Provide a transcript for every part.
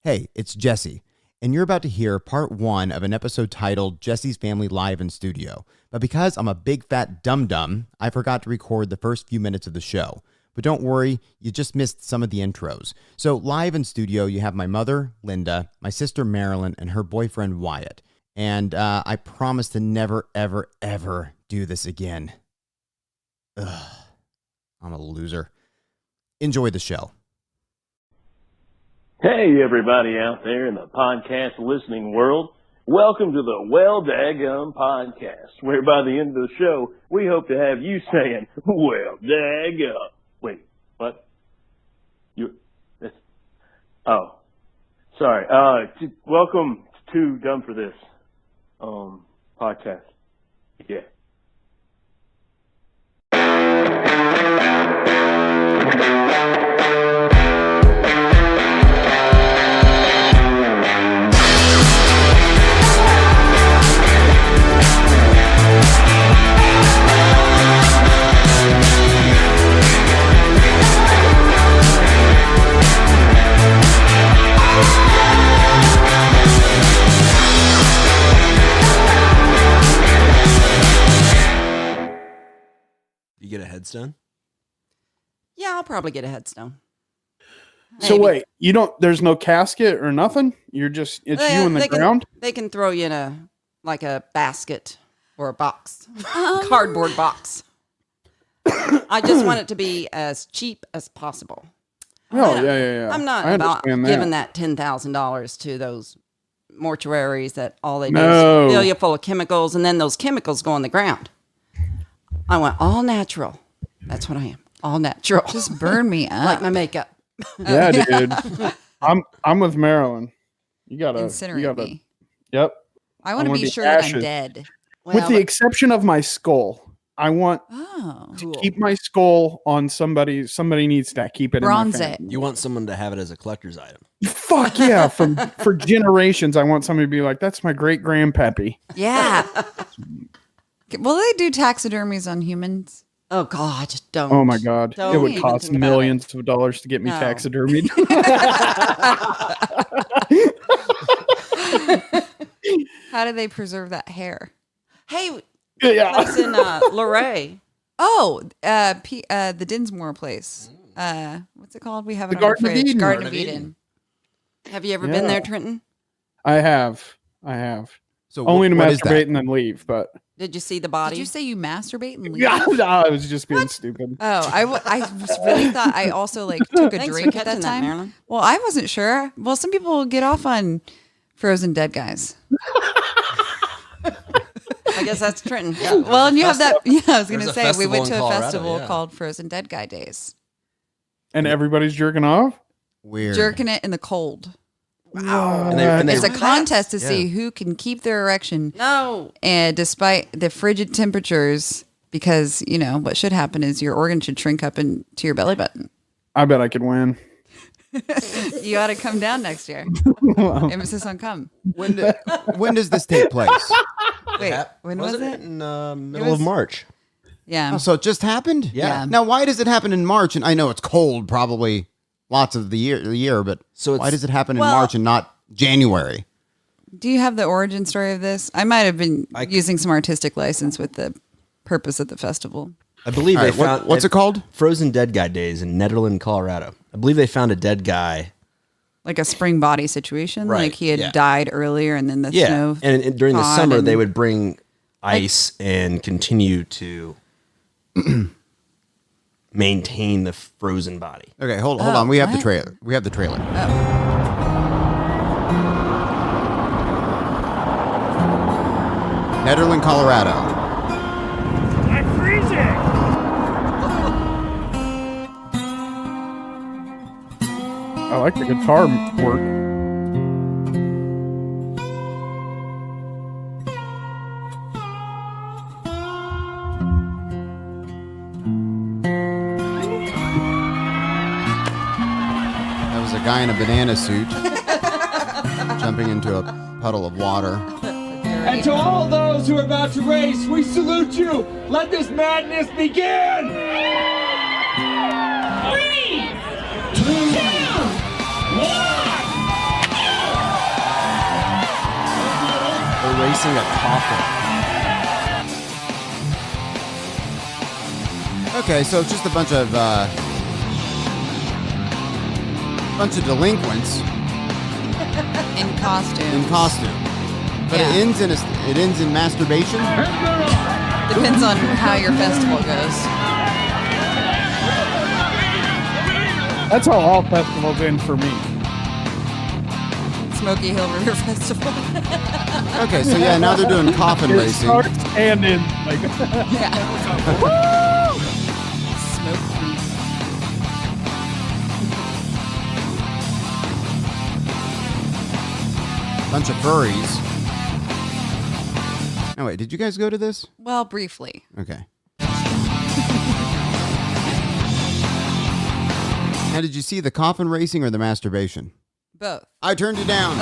Hey, it's Jesse, and you're about to hear part 1 of an episode titled Jesse's Family Live in Studio. But because I'm a big fat dum-dum, I forgot to record the first few minutes of the show. But don't worry, you just missed some of the intros. So live in studio, you have my mother, Linda, my sister, Marilyn, and her boyfriend, Wyatt. And I promise to never, ever, ever do this again. Ugh, I'm a loser. Enjoy the show. Hey, everybody out there in the podcast listening world. Welcome to the Well Daggum Podcast, where by the end of the show, we hope to have you saying, Well Daggum. Wait, what? Sorry. Welcome to Dumb for This podcast. Yeah. You get a headstone? Yeah, I'll probably get a headstone. So Maybe. wait, you don't? There's no casket or nothing. You're just it's you in the ground. They can throw you in a basket or a box, cardboard box. I just want it to be as cheap as possible. Oh yeah. I'm not I about understand giving that $10,000 to those mortuaries that all they do No. is fill you full of chemicals, and then those chemicals go in the ground. I want all natural. That's what I am. All natural. Just burn me up. like my makeup. Yeah, dude. I'm with Marilyn. You gotta Incinerate me. Yep. I want to wanna be be sure that I'm ashes. dead. With the exception of my skull, I want Oh. to keep my skull on somebody. Somebody needs to keep it. Bronze in my it. family. You want someone to have it as a collector's item. Fuck yeah! For generations, I want somebody to be like, "That's my great grandpappy." Yeah. Will they do taxidermies on humans? Oh God, don't. Oh my god, Don't it would even cost think about millions of dollars to get me No. taxidermied. How do they preserve that hair? Hey, Yeah. place in Luray. Oh, the Dinsmore place. What's it called? We have it The on our Garden of fridge. Eden. Garden of Garden of Eden. Have you ever Yeah. been there, Trenton? I have. So Only to what is that? masturbate and then leave, but Did you see the body? Did you say you masturbate and leave? yeah, no, I was just being stupid. Oh, I really thought I also took a Thanks for drink at catching that time. Marilyn. Well, I wasn't sure. Well, some people get off on frozen dead guys. I guess that's Trenton. Well, and you have that. Yeah, I was going There's to a say we festival went in to a Colorado, festival yeah. called Frozen Dead Guy Days. And everybody's jerking off. Weird. Jerking it in the cold. And they It's a What? contest to Yeah. see who can keep their erection, No. and despite the frigid temperatures, because what should happen is your organ should shrink up into your belly button. I bet I could win. You ought to come down next year. Emphasis on come. When does this take place? Wait, when was Wasn't it? in middle of March? Yeah. Oh, so it just happened? Yeah. Now, why does it happen in March? And I know it's cold probably lots of the year, but So why it's- does it happen in Well- March and not January? Do you have the origin story of this? I might have been using some artistic license with the purpose of the festival. I believe All they right, what- found what's it called? Frozen Dead Guy Days in Nederland, Colorado. I believe they found a dead guy. Like a spring body situation. Right, Like he had yeah. died earlier and then the snow. and during the thawed summer and- they would bring ice and continue to maintain the frozen body. Okay, hold on. We have the what? trailer. We have the trailer. Nederland, Colorado. I'm freezing! I like the guitar work. That was a guy in a banana suit jumping into a puddle of water. And to all those who are about to race, we salute you. Let this madness begin. 3, 2, 1. racing a coffin. Okay, so it's just a bunch of delinquents In costume. in costume. But Yeah. it ends in masturbation. Depends on how your festival goes. That's how all festivals end for me. Smoky Hill River Festival. Okay, so yeah, now they're doing coffin It racing. starts and ends like Smoky. Bunch of furries. Oh wait, did you guys go to this? Well, briefly. Okay. Now, did you see the coffin racing or the masturbation? Both. I turned it down.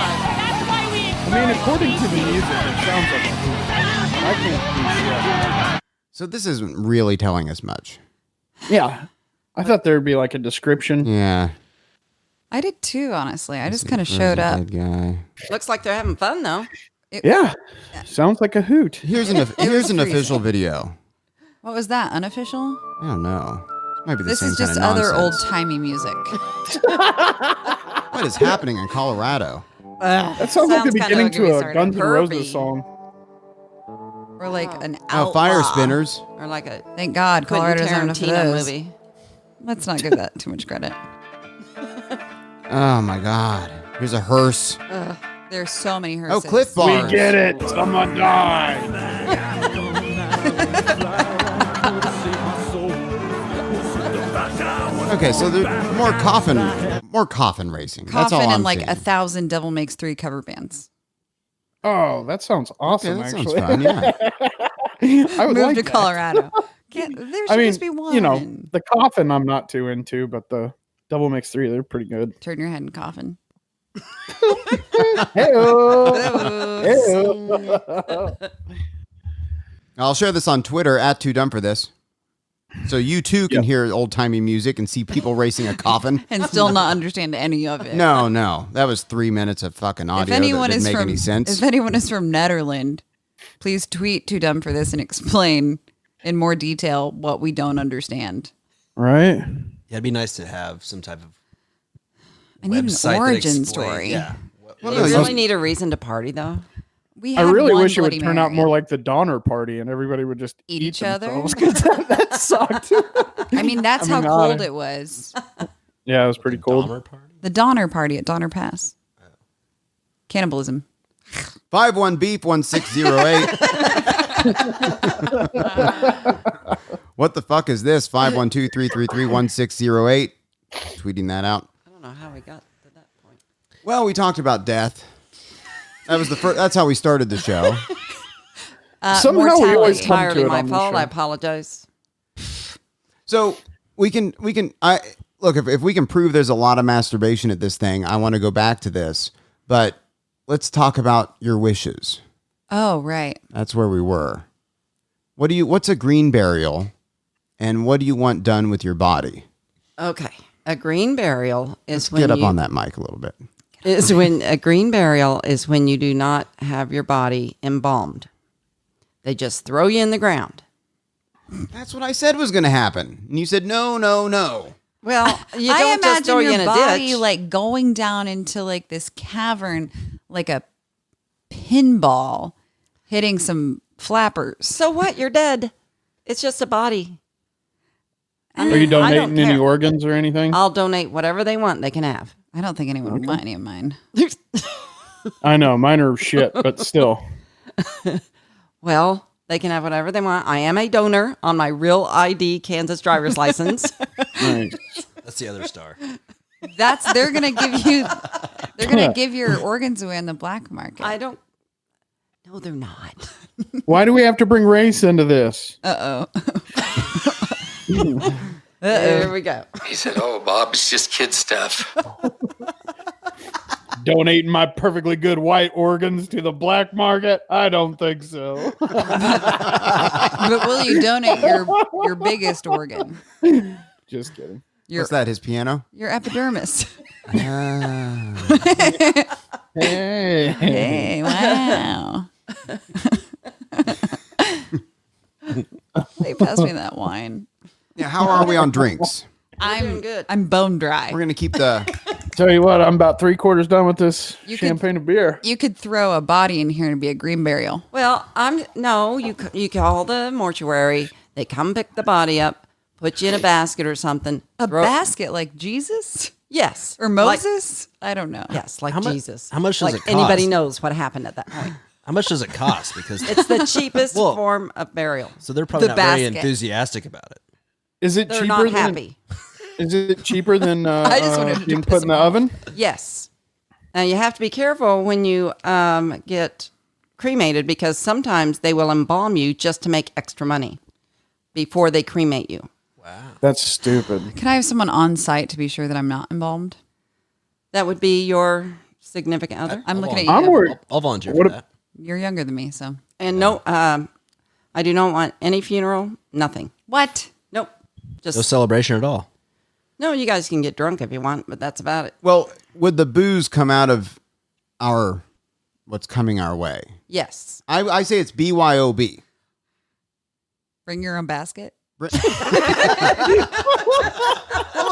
I mean, according to the music, it sounds like a hoot. I can't see So this isn't really telling us much. shit. Yeah. I thought there would be like a description. Yeah. I did too, honestly. I just kind of Where's showed the up. dead guy? Looks like they're having fun though. Yeah. Sounds like a hoot. Here's an freezing. official video. What was that? Unofficial? I don't know. This might be the This same is kind just of other nonsense. old-timey music. What is happening in Colorado? That sounds like the Sounds kinda beginning get me to a started. Guns N' Pervy. Roses song. Or like an Oh, outlaw. fire spinners. Or like a Thank God Colorado Quentin doesn't have enough of Tarantino those. movie. Let's not give that too much credit. Oh my God. Here's a hearse. There's so many Oh, hearses. Cliff Bars. We get it. Someone died. Okay, so there's more coffin racing. That's all Coffin I'm and like seeing. 1,000 Devil Makes 3 cover bands. Oh, that sounds Okay, awesome, that sounds actually. fun. Yeah. I would Move like to that. Colorado. There should I mean, just be one. you know, the coffin I'm not too into, but the Double Mix 3, they're pretty good. Turn your head and coffin. Hey-o. Hey-o. I'll share this on Twitter at Too Dumb for This. So you too can hear old timey music and see people racing a coffin. And still not understand any of it. No, that was 3 minutes of fucking audio If anyone that is didn't make from any sense. If anyone is from Netherlands, please tweet Too Dumb for This and explain in more detail what we don't understand. Right? Yeah, it'd be nice to have some type of I need website an that origin explains- story. Yeah. Well, You no, really need a reason to party though. We I had really one wish it would Bloody turn out Mary. more like the Donner Party and everybody would just Eat eat each other? themselves, 'cause that sucked. I mean, that's I mean, how cold I- it was. Yeah, it was pretty cold. Dahmer party? The Donner Party at Donner Pass. Cannibalism. 51 Beep 1608. What the fuck is this? 512-333-1608. Tweeting that out. I don't know how we got to that point. Well, we talked about death. That was the first. That's how we started the show. Somehow we mortality. always come Entirely to it my on the fault. show. I apologize. So we can. I look if we can prove there's a lot of masturbation at this thing. I want to go back to this, but let's talk about your wishes. Oh, right. That's where we were. What's a green burial, and what do you want done with your body? Okay. A green burial is when Get up you, on that mic a little bit. is when a green burial is when you do not have your body embalmed. They just throw you in the ground. That's what I said was going to happen, and you said no, no, no. Well, you I don't just imagine throw you your in a body ditch. like going down into like this cavern, like a pinball, hitting some flappers. So what? You're dead. It's just a body. Are you I don't donating any care. organs or anything? I'll donate whatever they want. They can have. I don't think anyone would want any of mine. I know, mine are shit, but still. Well, they can have whatever they want. I am a donor on my real ID Kansas driver's license. Right. That's the other star. They're gonna give your organs away on the black market. I don't. No, they're not. Why do we have to bring race into this? There we go. He said, "Oh, Bob, it's just kid stuff." Donating my perfectly good white organs to the black market? I don't think so. But will you donate your biggest organ? Just kidding. What's that? His piano? Your epidermis. Hey. Hey, wow. They passed me that wine. Yeah. How are we on drinks? I'm doing good. I'm bone dry. We're gonna keep the. Tell you what, I'm about 3/4 done with this You could- champagne and beer. You could throw a body in here and be a green burial. Well, you call the mortuary. They come pick the body up, put you in a basket or something. A throw- basket like Jesus Yes. or Moses? I don't know. Yes, like How mu- Jesus. how much does like it cost? Anybody knows what happened at that point. How much does it cost? Because It's the cheapest Well- form of burial. so they're probably The not very basket. enthusiastic about it. Is it They're cheaper not than? happy. Is it cheaper than I just wanted to being piss put in the oven? Yes. Now you have to be careful when you get cremated because sometimes they will embalm you just to make extra money before they cremate you. That's stupid. Can I have someone on site to be sure that I'm not embalmed? That would be your significant other. I'm looking at you. I'm worried. I'll volunteer What for if- that. You're younger than me, so. And no, I do not want any funeral, nothing. What? Nope. Just No celebration at all. no, you guys can get drunk if you want, but that's about it. Well, would the booze come out of what's coming our way? Yes. I say it's BYOB. Bring your own basket? Well,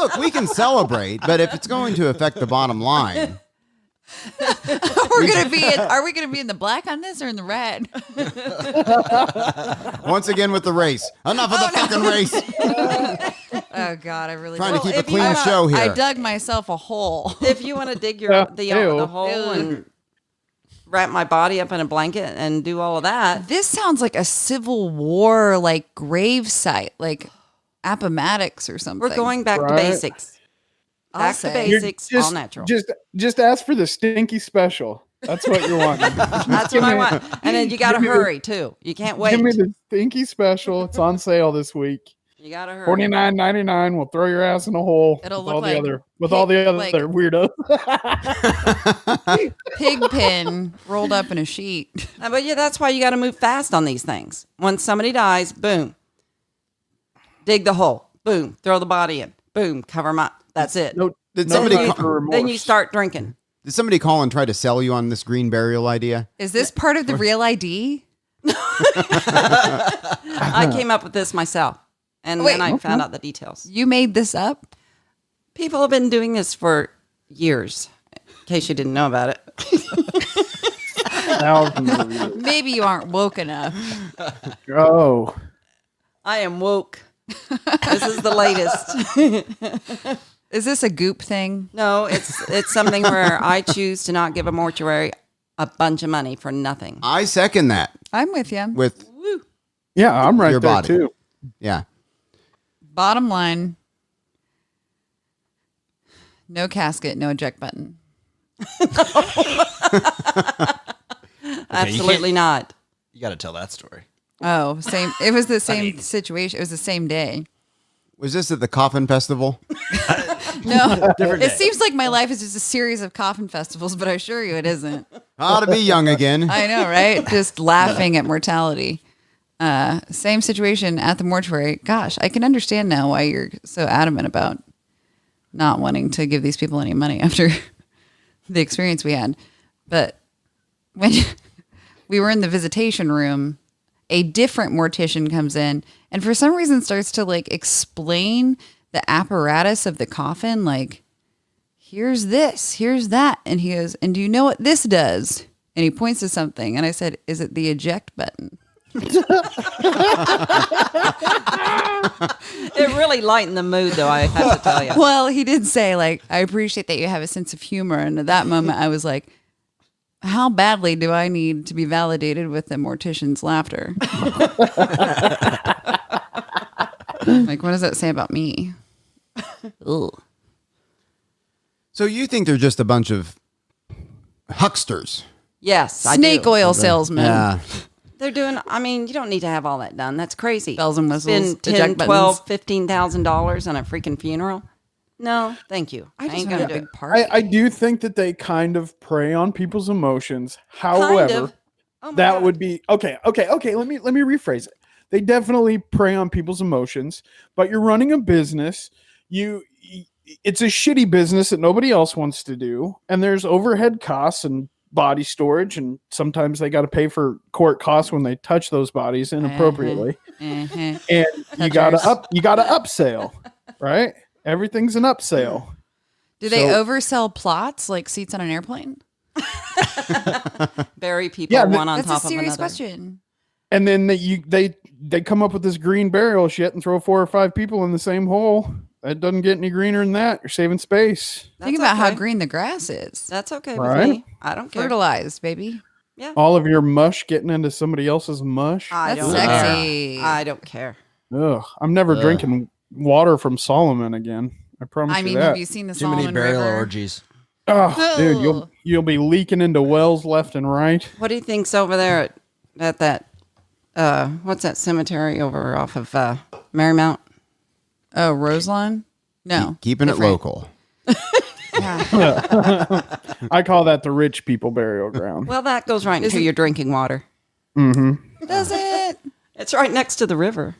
look, we can celebrate, but if it's going to affect the bottom line, Are we gonna be in the black on this or in the red? once again with the race. Enough of the fucking race. Oh God, I really Trying to keep a if you clean wanna- show here. I dug myself a hole. If you want to dig Yeah, the ew. hole and wrap my body up in a blanket and do all of that, This sounds like a Civil War like grave site, like Appomattox or something. we're going back to Right. basics. I'll Back to say. You're basics, all natural. Just ask for the stinky special. That's what you're wanting. That's what I want. And then you got to Give me the- hurry too. You can't wait. Give me the stinky special. It's on sale this week. You got to hurry. $49.99 will throw your ass in a hole. It'll with look all like the other all the other like- weirdos. Pig pen rolled up in a sheet. But yeah, that's why you got to move fast on these things. When somebody dies, boom, dig the hole, boom, throw the body in, boom, cover them up. That's it. No, Did no somebody need call- for remorse. Then you start drinking. Did somebody call and try to sell you on this green burial idea? Is this part of the real ID? I came up with this myself, and Wait, then I found out the details. You made this up? People have been doing this for years. In case you didn't know about it. Thousands of years. Maybe you aren't woke enough. Oh, I am woke. This is the latest. Is this a goop thing? No, it's something where I choose to not give a mortuary a bunch of money for nothing. I second that I'm with you. with, yeah, I'm right Your there body. too. yeah. Bottom line, no casket, no eject button. Absolutely not. You got to tell that story. Oh, same. It was the same situation. It was the same day. Was this at the Coffin Festival? No, Different it day. seems like my life is just a series of coffin festivals, but I assure you it isn't. How to be young again. I know, right? Just laughing at mortality. Same situation at the mortuary. Gosh, I can understand now why you're so adamant about not wanting to give these people any money after the experience we had. But when we were in the visitation room, a different mortician comes in and for some reason starts to like explain the apparatus of the coffin. Like, here's this, here's that. And he goes, and do you know what this does? And he points to something. And I said, is it the eject button? It really lightened the mood, though, I have to tell you. Well, he did say, like, I appreciate that you have a sense of humor. And at that moment, I was like, how badly do I need to be validated with the mortician's laughter? Like, what does that say about me? Ugh. So you think they're just a bunch of hucksters? Yes, I Snake do. oil salesman. Yeah. They're doing, I mean, you don't need to have all that done. That's crazy. Bells and whistles, Spend eject $10, buttons. $12, $15,000 on a freaking funeral. No, thank you. I, I just ain't want gonna a do big it. party. I do think that they kind of prey on people's emotions. Kind However, of. Oh my that God. would be okay. Let me rephrase it. They definitely prey on people's emotions, but you're running a business. it's a shitty business that nobody else wants to do, and there's overhead costs and body storage, and sometimes they got to pay for court costs when they touch those bodies inappropriately. And you gotta upsell, right? Everything's an upsell. Do they oversell plots like seats on an airplane? Bury people one on That's top a serious of another. question. And then they come up with this green burial shit and throw 4 or 5 people in the same hole. That doesn't get any greener than that. You're saving space. Think about how green the grass is. That's okay Right? with me. I don't care. Fertilized, baby. All of your mush getting into somebody else's mush. I That's don't sexy. care. I don't care. Ugh, I'm never drinking water from Solomon again. I promise I mean, you that. have you seen the Too many Solomon burial River? orgies. Oh, dude, you'll be leaking into wells left and right. What do you think's over there at that? What's that cemetery over off of Marymount? Oh, Roselawn? No. Keeping it different. local. I call that the rich people burial ground. Well, that goes right into your drinking water. Does it? It's right next to the river.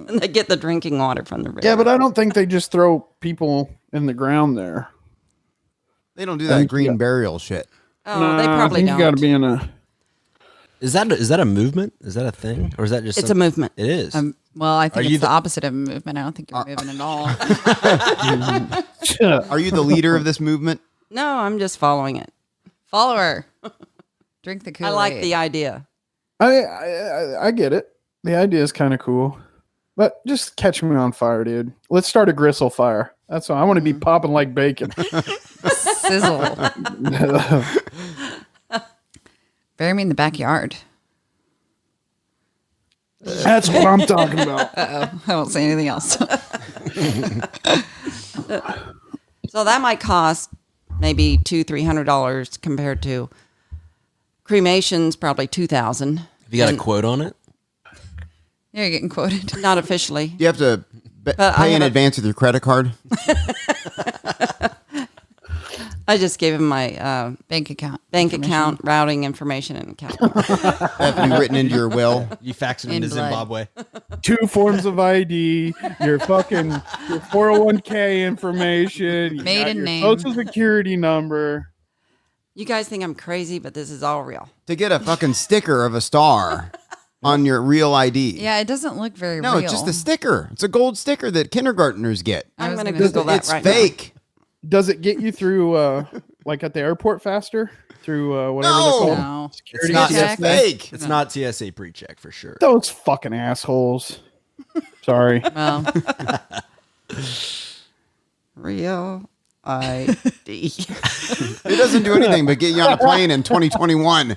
And they get the drinking water from the river. Yeah, but I don't think they just throw people in the ground there. They don't do that green burial shit. Oh, they probably I think don't. you got to be in a. Is that a movement? Is that a thing, or is that just? It's a movement. It is. Well, I think you it's the opposite of a movement. I don't think you're moving at all. Are you the leader of this movement? No, I'm just following it. Follower. Drink the Kool-Aid. I like the idea. I get it. The idea is kind of cool, but just catch me on fire, dude. Let's start a gristle fire. That's all. I want to be popping like bacon. sizzle. Bury me in the backyard. That's what I'm talking about. Uh-oh. I won't say anything else. So that might cost maybe $200-$300 compared to cremations, probably $2,000. Have you got a quote on it? Yeah, you're getting quoted. Not officially. Do you have to But I pay in have a- advance with your credit card? I just gave him my Bank account. bank information. account, routing information, and account. Have to be written into your will? You fax it In into blood. Zimbabwe. 2 forms of ID, your 401k information, you got Maiden your name. social security number. You guys think I'm crazy, but this is all real. To get a fucking sticker of a star on your real ID. Yeah, it doesn't look very No, real. it's just a sticker. It's a gold sticker that kindergartners get. I I'm was going to gonna Google say- that It's right fake. Does it get you through, like at the airport faster? Through whatever No. they're called? No. It's Security not check. Fake. It's not TSA pre-check for sure. Those fucking assholes. Sorry. Well, Real ID. It doesn't do anything but get you on a plane in 2021.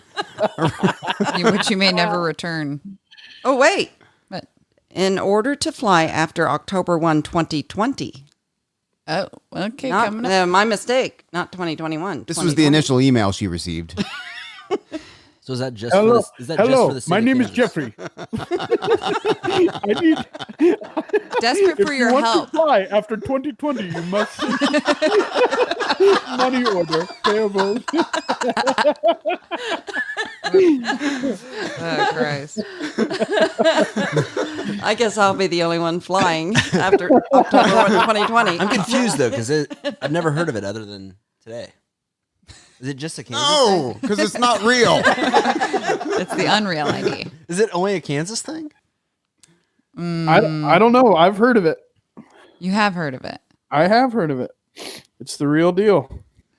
which you may never return. Oh, wait. But In order to fly after October 1, 2020. oh, okay, coming up. My mistake, not 2021. This was the 2020. initial email she received. So is that just Hello, for the, is that just hello. for the state My of name is Kansas? Jeffrey. I need. Desperate If for you your want help. to fly after 2020, you must money order payable. Oh, Christ. I guess I'll be the only one flying after October 1, 2020. I'm confused though because I've never heard of it other than today. Is it just a Kansas No, thing? because it's not real. It's the Unreal ID. Is it only a Kansas thing? I don't know. I've heard of it. You have heard of it. I have heard of it. It's the real deal.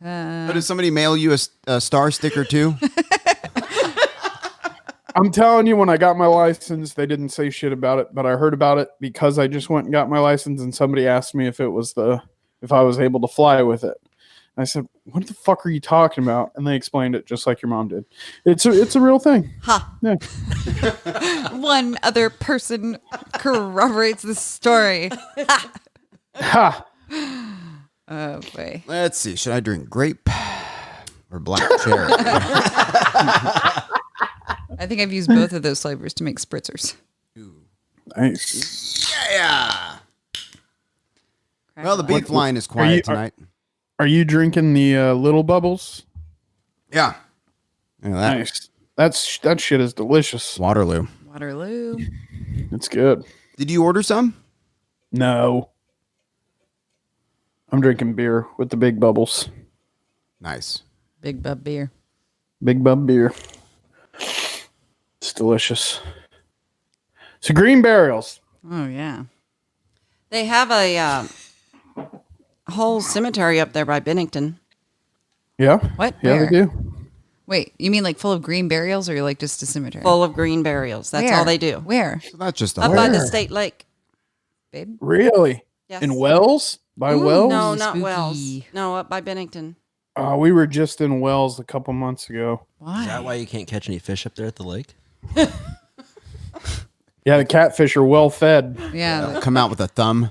But did somebody mail you a star sticker too? I'm telling you, when I got my license, they didn't say shit about it, but I heard about it because I just went and got my license, and somebody asked me if I was able to fly with it. I said, "What the fuck are you talking about?" And they explained it just like your mom did. It's a real thing. Ha. Yeah. One other person corroborates the story. Ha! Oh, boy. Let's see. Should I drink grape or black cherry? I think I've used both of those flavors to make spritzers. Nice. Yeah. Well, the beef line is quiet you- tonight. Are you drinking the little bubbles? Yeah. Yeah, that Nice. That shit is delicious. Waterloo. Waterloo. It's good. Did you order some? No. I'm drinking beer with the big bubbles. Nice. Big Bub beer. Big Bub beer. It's delicious. So Green Burials. Oh yeah. They have a whole cemetery up there by Bennington. Yeah. What? Yeah, Where? they do. Wait, you mean like full of green burials, or like just a cemetery? Full of green burials. That's Where? all they do. Where, So that's just a Up by the Where? state lake. babe? Really? Yes. In Wells? By Ooh, Wells? No, not Spooky. Wells. No, up by Bennington. We were just in Wells a couple months ago. Why? Is that why you can't catch any fish up there at the lake? Yeah, the catfish are well fed. Yeah. come out with a thumb.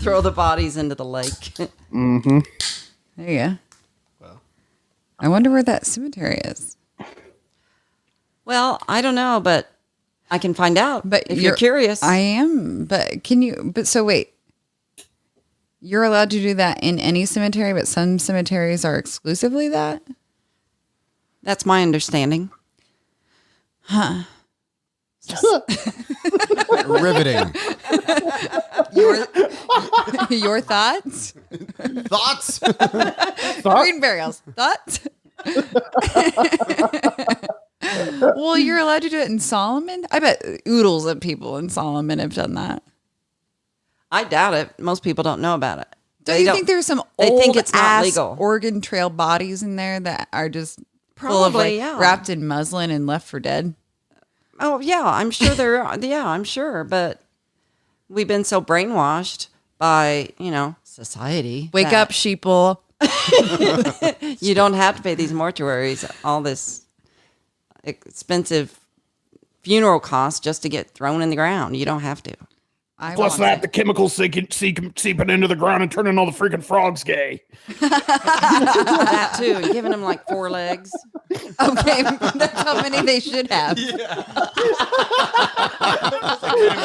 Throw the bodies into the lake. Mm-hmm. There you go. I wonder where that cemetery is. Well, I don't know, but I can find out. But if you're curious, I am. But can you? But so wait. You're allowed to do that in any cemetery, but some cemeteries are exclusively that. that's my understanding. Riveting. Your thoughts? Thoughts? Green burials. Thoughts? Well, you're allowed to do it in Solomon. I bet oodles of people in Solomon have done that. I doubt it. Most people don't know about it. Don't you think there's some they old think it's not ass legal. Oregon Trail bodies in there that are just full of Probably, like yeah. wrapped in muslin and left for dead? Oh yeah, I'm sure there are. Yeah, I'm sure, but we've been so brainwashed by society. Wake that up, sheeple. You don't have to pay these mortuaries all this expensive funeral costs just to get thrown in the ground. You don't have to. Plus that, the chemicals seeping into the ground and turning all the freaking frogs gay. That too, and giving them like 4 legs. Okay, that's how many they should have.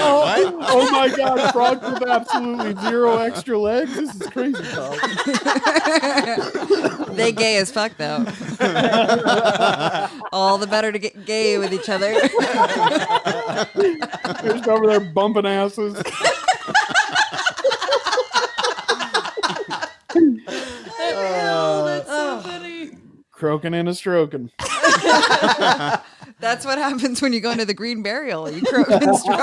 Oh my God, frogs with absolutely 0 extra legs? This is crazy, Carl. They gay as fuck though. All the better to get gay with each other. They're just over there bumping asses. That's so funny. Croaking and a stroking. That's what happens when you go into the green burial. You croak and stroke.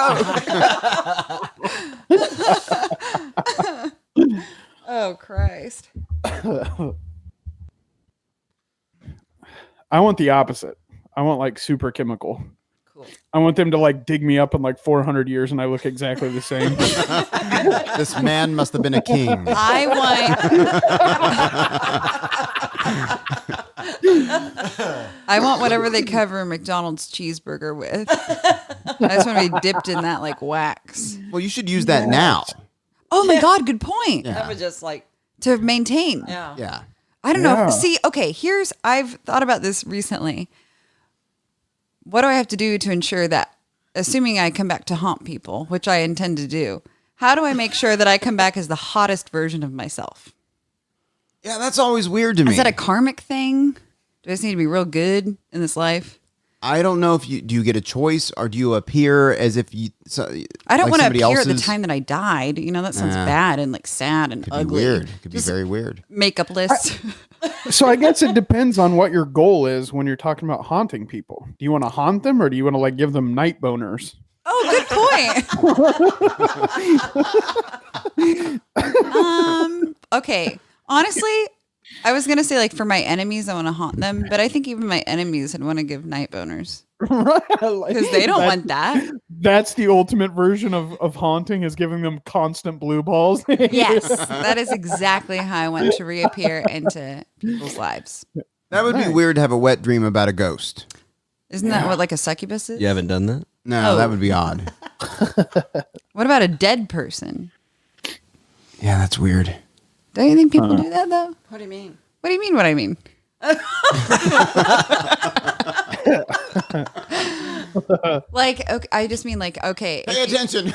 Oh Christ. I want the opposite. I want like super chemical. Cool. I want them to like dig me up in like 400 years and I look exactly the same. This man must have been a king. I want whatever they cover a McDonald's cheeseburger with. I just want to be dipped in that like wax. Well, you should use that now. Oh my God, good point. Yeah. That was just like, To maintain. yeah. Yeah. I don't know. Yeah. See, okay, I've thought about this recently. What do I have to do to ensure that, assuming I come back to haunt people, which I intend to do, how do I make sure that I come back as the hottest version of myself? Yeah, that's always weird to me. Is that a karmic thing? Do I just need to be real good in this life? I don't know if do you get a choice or do you appear as if you? I don't like want to somebody appear at the else's- time that I died. You know, that sounds Yeah. bad and like sad and Could be ugly. weird. Could be Just very weird. makeup list. So I guess it depends on what your goal is when you're talking about haunting people. Do you want to haunt them or do you want to like give them night boners? Oh, good point. Okay. Honestly, I was gonna say like for my enemies, I want to haunt them, but I think even my enemies would want to give night boners because they don't want that. That's the ultimate version of haunting, is giving them constant blue balls. Yes, that is exactly how I want to reappear into people's lives. That would be weird to have a wet dream about a ghost. Isn't that what like a succubus is? You haven't done that? No, Oh. that would be odd. What about a dead person? Yeah, that's weird. Don't you think people do that though? What do you mean? What do you mean? What I mean? Like, okay, I just mean like, okay. Pay attention.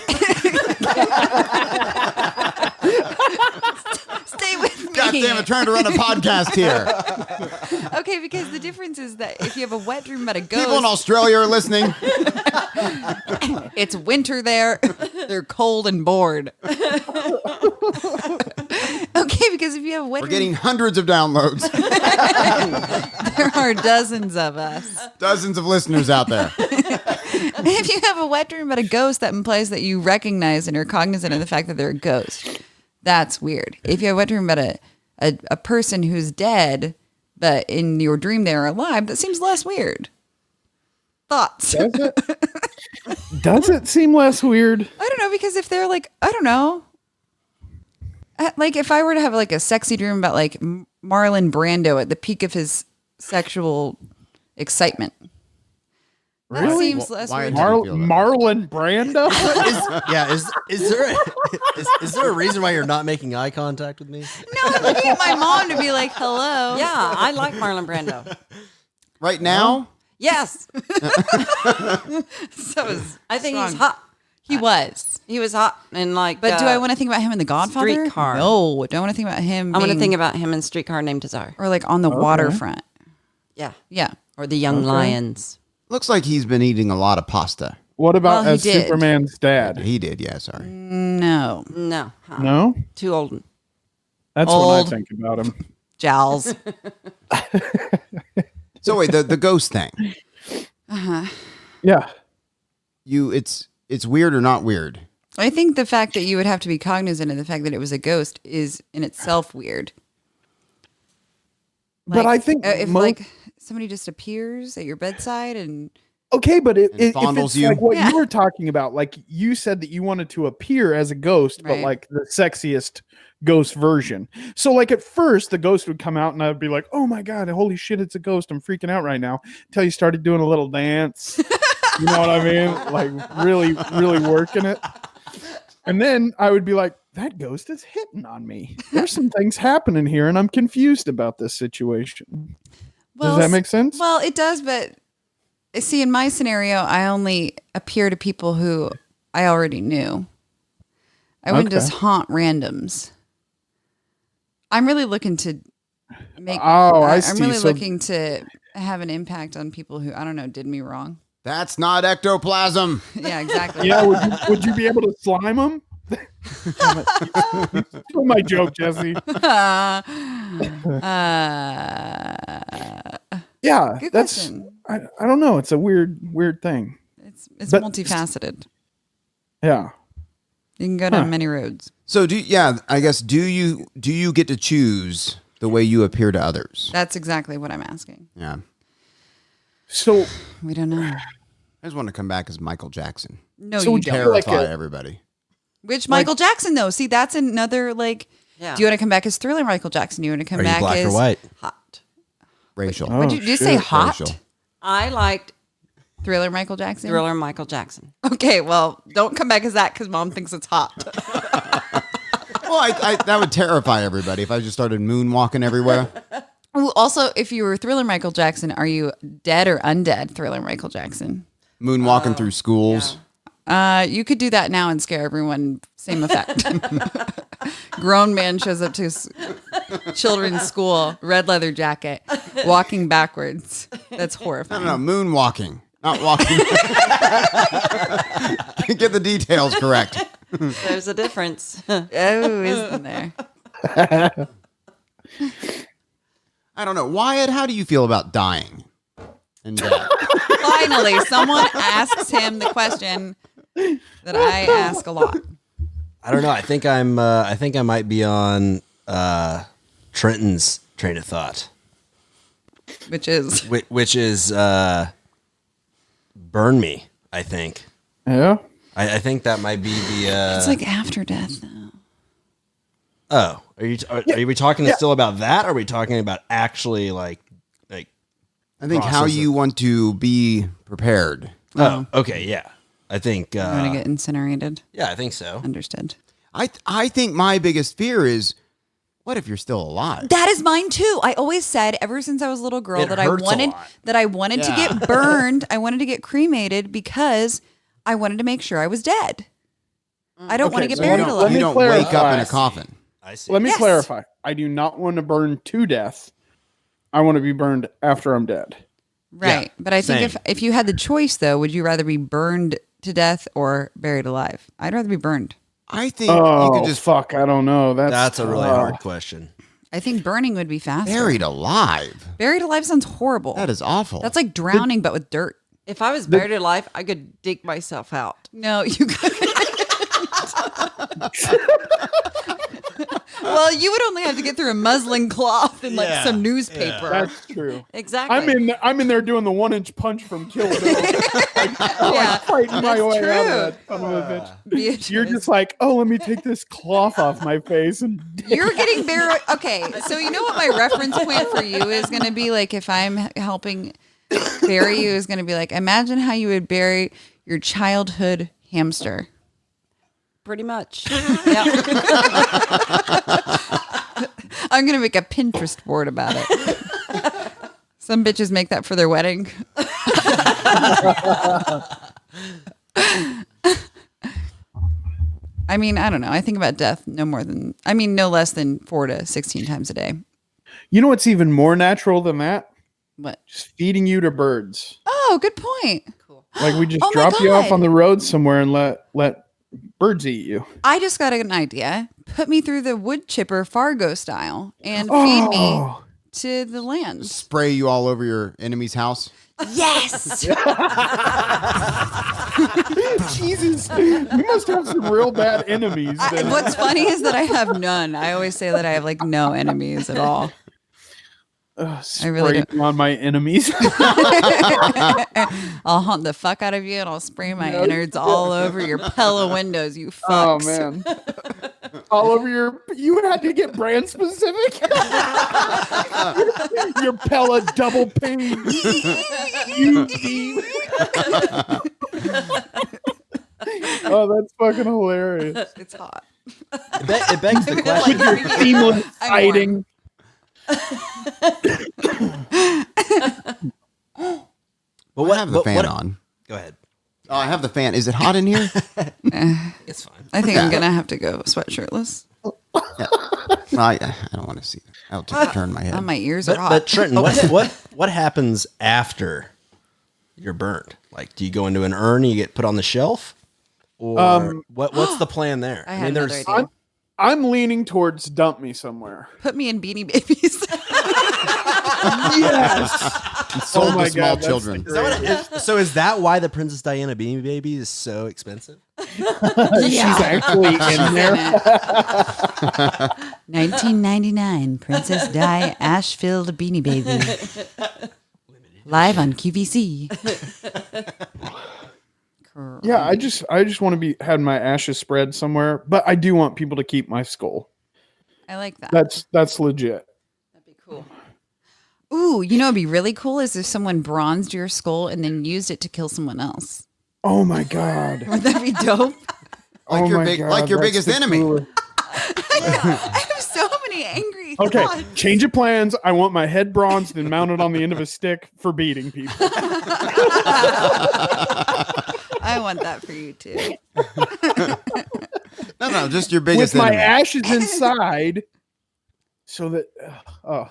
Stay with me. God damn it, trying to run a podcast here. Okay, because the difference is that if you have a wet dream about a ghost, People in Australia are listening. it's winter there. They're cold and bored. Okay, because if you have a wet We're dream, getting hundreds of downloads. there are dozens of us. Dozens of listeners out there. If you have a wet dream about a ghost, that implies that you recognize and are cognizant of the fact that they're a ghost. That's weird. If you have a wet dream about a person who's dead, but in your dream they're alive, that seems less weird. Thoughts? Does it? Does it seem less weird? I don't know, because if they're like, I don't know. Like if I were to have like a sexy dream about like Marlon Brando at the peak of his sexual excitement. That Really? seems less Why weird. did you feel that? Marlon Brando? Is there a reason why you're not making eye contact with me? No, I'm looking at my mom to be like, hello. Yeah, I like Marlon Brando. Right now? Yes, So is I think strong. he's hot. He was. He was hot and like. But do I want to think about him in The Godfather? Streetcar. No, don't want to think about him. I want to being- think about him in Streetcar Named Desire. or like on the waterfront. Yeah, Yeah. or the Young Lions. Looks like he's been eating a lot of pasta. What about Well, he as did. Superman's dad? He did, yeah, sorry. No. No, No? too old. That's what I Old. think about him. Jowls. So wait, the ghost thing. Yeah. It's weird or not weird? I think the fact that you would have to be cognizant of the fact that it was a ghost is in itself weird. But I think if mo- like somebody just appears at your bedside and Okay, but if fondles it's you. like what Yeah. you were talking about, like you said that you wanted to appear as a ghost, but Right. like the sexiest ghost version. So like at first the ghost would come out and I'd be like, oh my God, holy shit, it's a ghost. I'm freaking out right now. Until you started doing a little dance. You know what I mean? Like really, really working it. And then I would be like, that ghost is hitting on me. There's some things happening here and I'm confused about this situation. Does that make sense? Well, it does, but see, in my scenario, I only appear to people who I already knew. I wouldn't Okay. just haunt randoms. I'm really looking to make. Oh, I I'm see. really So- looking to have an impact on people who I don't know did me wrong. That's not ectoplasm. Yeah, exactly. Yeah, would you be able to slime them? Still my joke, Jesse. Yeah, Good that's. question. I don't know. It's a weird thing. It's But- multifaceted. Yeah. You can go down many roads. So do you get to choose the way you appear to others? That's exactly what I'm asking. Yeah. So We don't know. I just want to come back as Michael Jackson. No, So you would you don't. like Terrify a- everybody. Which Michael Jackson though? See, that's another like. Yeah. Do you want to come back as Thriller Michael Jackson? Do you want to come Are you back black as or white? Hot. Racial. Oh, Would you, did you say shit. hot? Racial. I liked Thriller Michael Jackson. Thriller Michael Jackson. Okay, well, don't come back as that because Mom thinks it's hot. Well, I that would terrify everybody if I just started moonwalking everywhere. Ooh, also, if you were Thriller Michael Jackson, are you dead or undead? Thriller Michael Jackson. Moonwalking through schools. You could do that now and scare everyone. Same effect. Grown man shows up to children's school, red leather jacket, walking backwards. That's horrifying. No, moonwalking, not walking. Get the details correct. There's a difference. Oh, isn't there? I don't know. Wyatt, how do you feel about dying and death? Finally, someone asks him the question that I ask a lot. I don't know. I think I might be on Trenton's train of thought, Which is which is burn me. I think. Yeah. I think that might be the. it's like after death, though. Oh, are we talking still about that? Or are we talking about actually like? I think how Process it. you want to be prepared. Oh, okay, yeah. I think. I'm gonna get incinerated. Yeah, I think so. Understood. I think my biggest fear is, what if you're still alive? That is mine too. I always said ever since I was a little girl It that I hurts a wanted lot. to get burned. I wanted to get cremated because I wanted to make sure I was dead. I don't want to get so buried let me- alive. You don't clarify. wake up in a coffin. I see. Let me Yes. clarify. I do not want to burn to death. I want to be burned after I'm dead. Right. Yeah, But I think same. if you had the choice, though, would you rather be burned to death or buried alive? I'd rather be burned. I think you Oh, could just fuck. I don't know. That's a really tough. hard question. I think burning would be faster. buried alive. Buried alive sounds horrible. That is awful. That's like drowning, but with dirt. If I was buried alive, I could dig myself out. No, you couldn't. Well, you would only have to get through a muslin cloth and like Yeah, some newspaper. That's true. Exactly. I'm in there doing the 1-inch punch from Kill Bill. Yeah, Fighting my that's way true. out of that son of a bitch. Beatrice. You're just like, oh, let me take this cloth off my face and You're getting buried. Okay, so you know what my reference point for you is going to be like if I'm helping bury you is going to be like imagine how you would bury your childhood hamster. Pretty much. Yeah. I'm going to make a Pinterest board about it. Some bitches make that for their wedding. I mean, I don't know. I think about death no less than 4 to 16 times a day. you know what's even more natural than that? What? Just feeding you to birds. Oh, good point. Like we just Oh my drop you off God. on the road somewhere and let birds eat you. I just got an idea. Put me through the wood chipper Fargo style and feed me Oh, to the land. spray you all over your enemy's house. Yes. Jesus. You must have some real bad enemies. then. What's funny is that I have none. I always say that I have like no enemies at all. Spray really don't. on my enemies. I'll haunt the fuck out of you and I'll spray my innards all over your Pella windows, you Oh fucks. man. All over you had to get brand specific. Your Pella double pane. You thief. Oh, that's fucking hilarious. It's hot. It begs the question. Your seamless I'm hiding. But I have the fan on. Go ahead. Oh, I have the fan. Is it hot in here? It's fine. I think I'm gonna have to go sweatshirtless. Yeah. Well, I don't want to see that. I'll take a turn in my head. Oh, my ears are But, hot. but Trenton, what happens after you're burned? Like, do you go into an urn and you get put on the shelf, or what's the plan there? I had another idea. I'm leaning towards dump me somewhere. Put me in Beanie Babies. Yes. Sold my to small God, that's children. the Is that what it is? So is that why the Princess Diana Beanie Baby is so expensive? She's actually in there. 1999 Princess Di Ash-filled Beanie Baby. Live on QVC. Yeah, I just want to be had my ashes spread somewhere, but I do want people to keep my skull. I like that. That's legit. That'd be cool. Ooh, you know what'd be really cool is if someone bronzed your skull and then used it to kill someone else. Oh my god. Would that be dope? Like Oh your my big, God, like your that's biggest the enemy. coolest- I have so many angry Okay, thoughts. change of plans. I want my head bronzed and mounted on the end of a stick for beating people. I want that for you too. No, just your With biggest my enemy. ashes inside, so that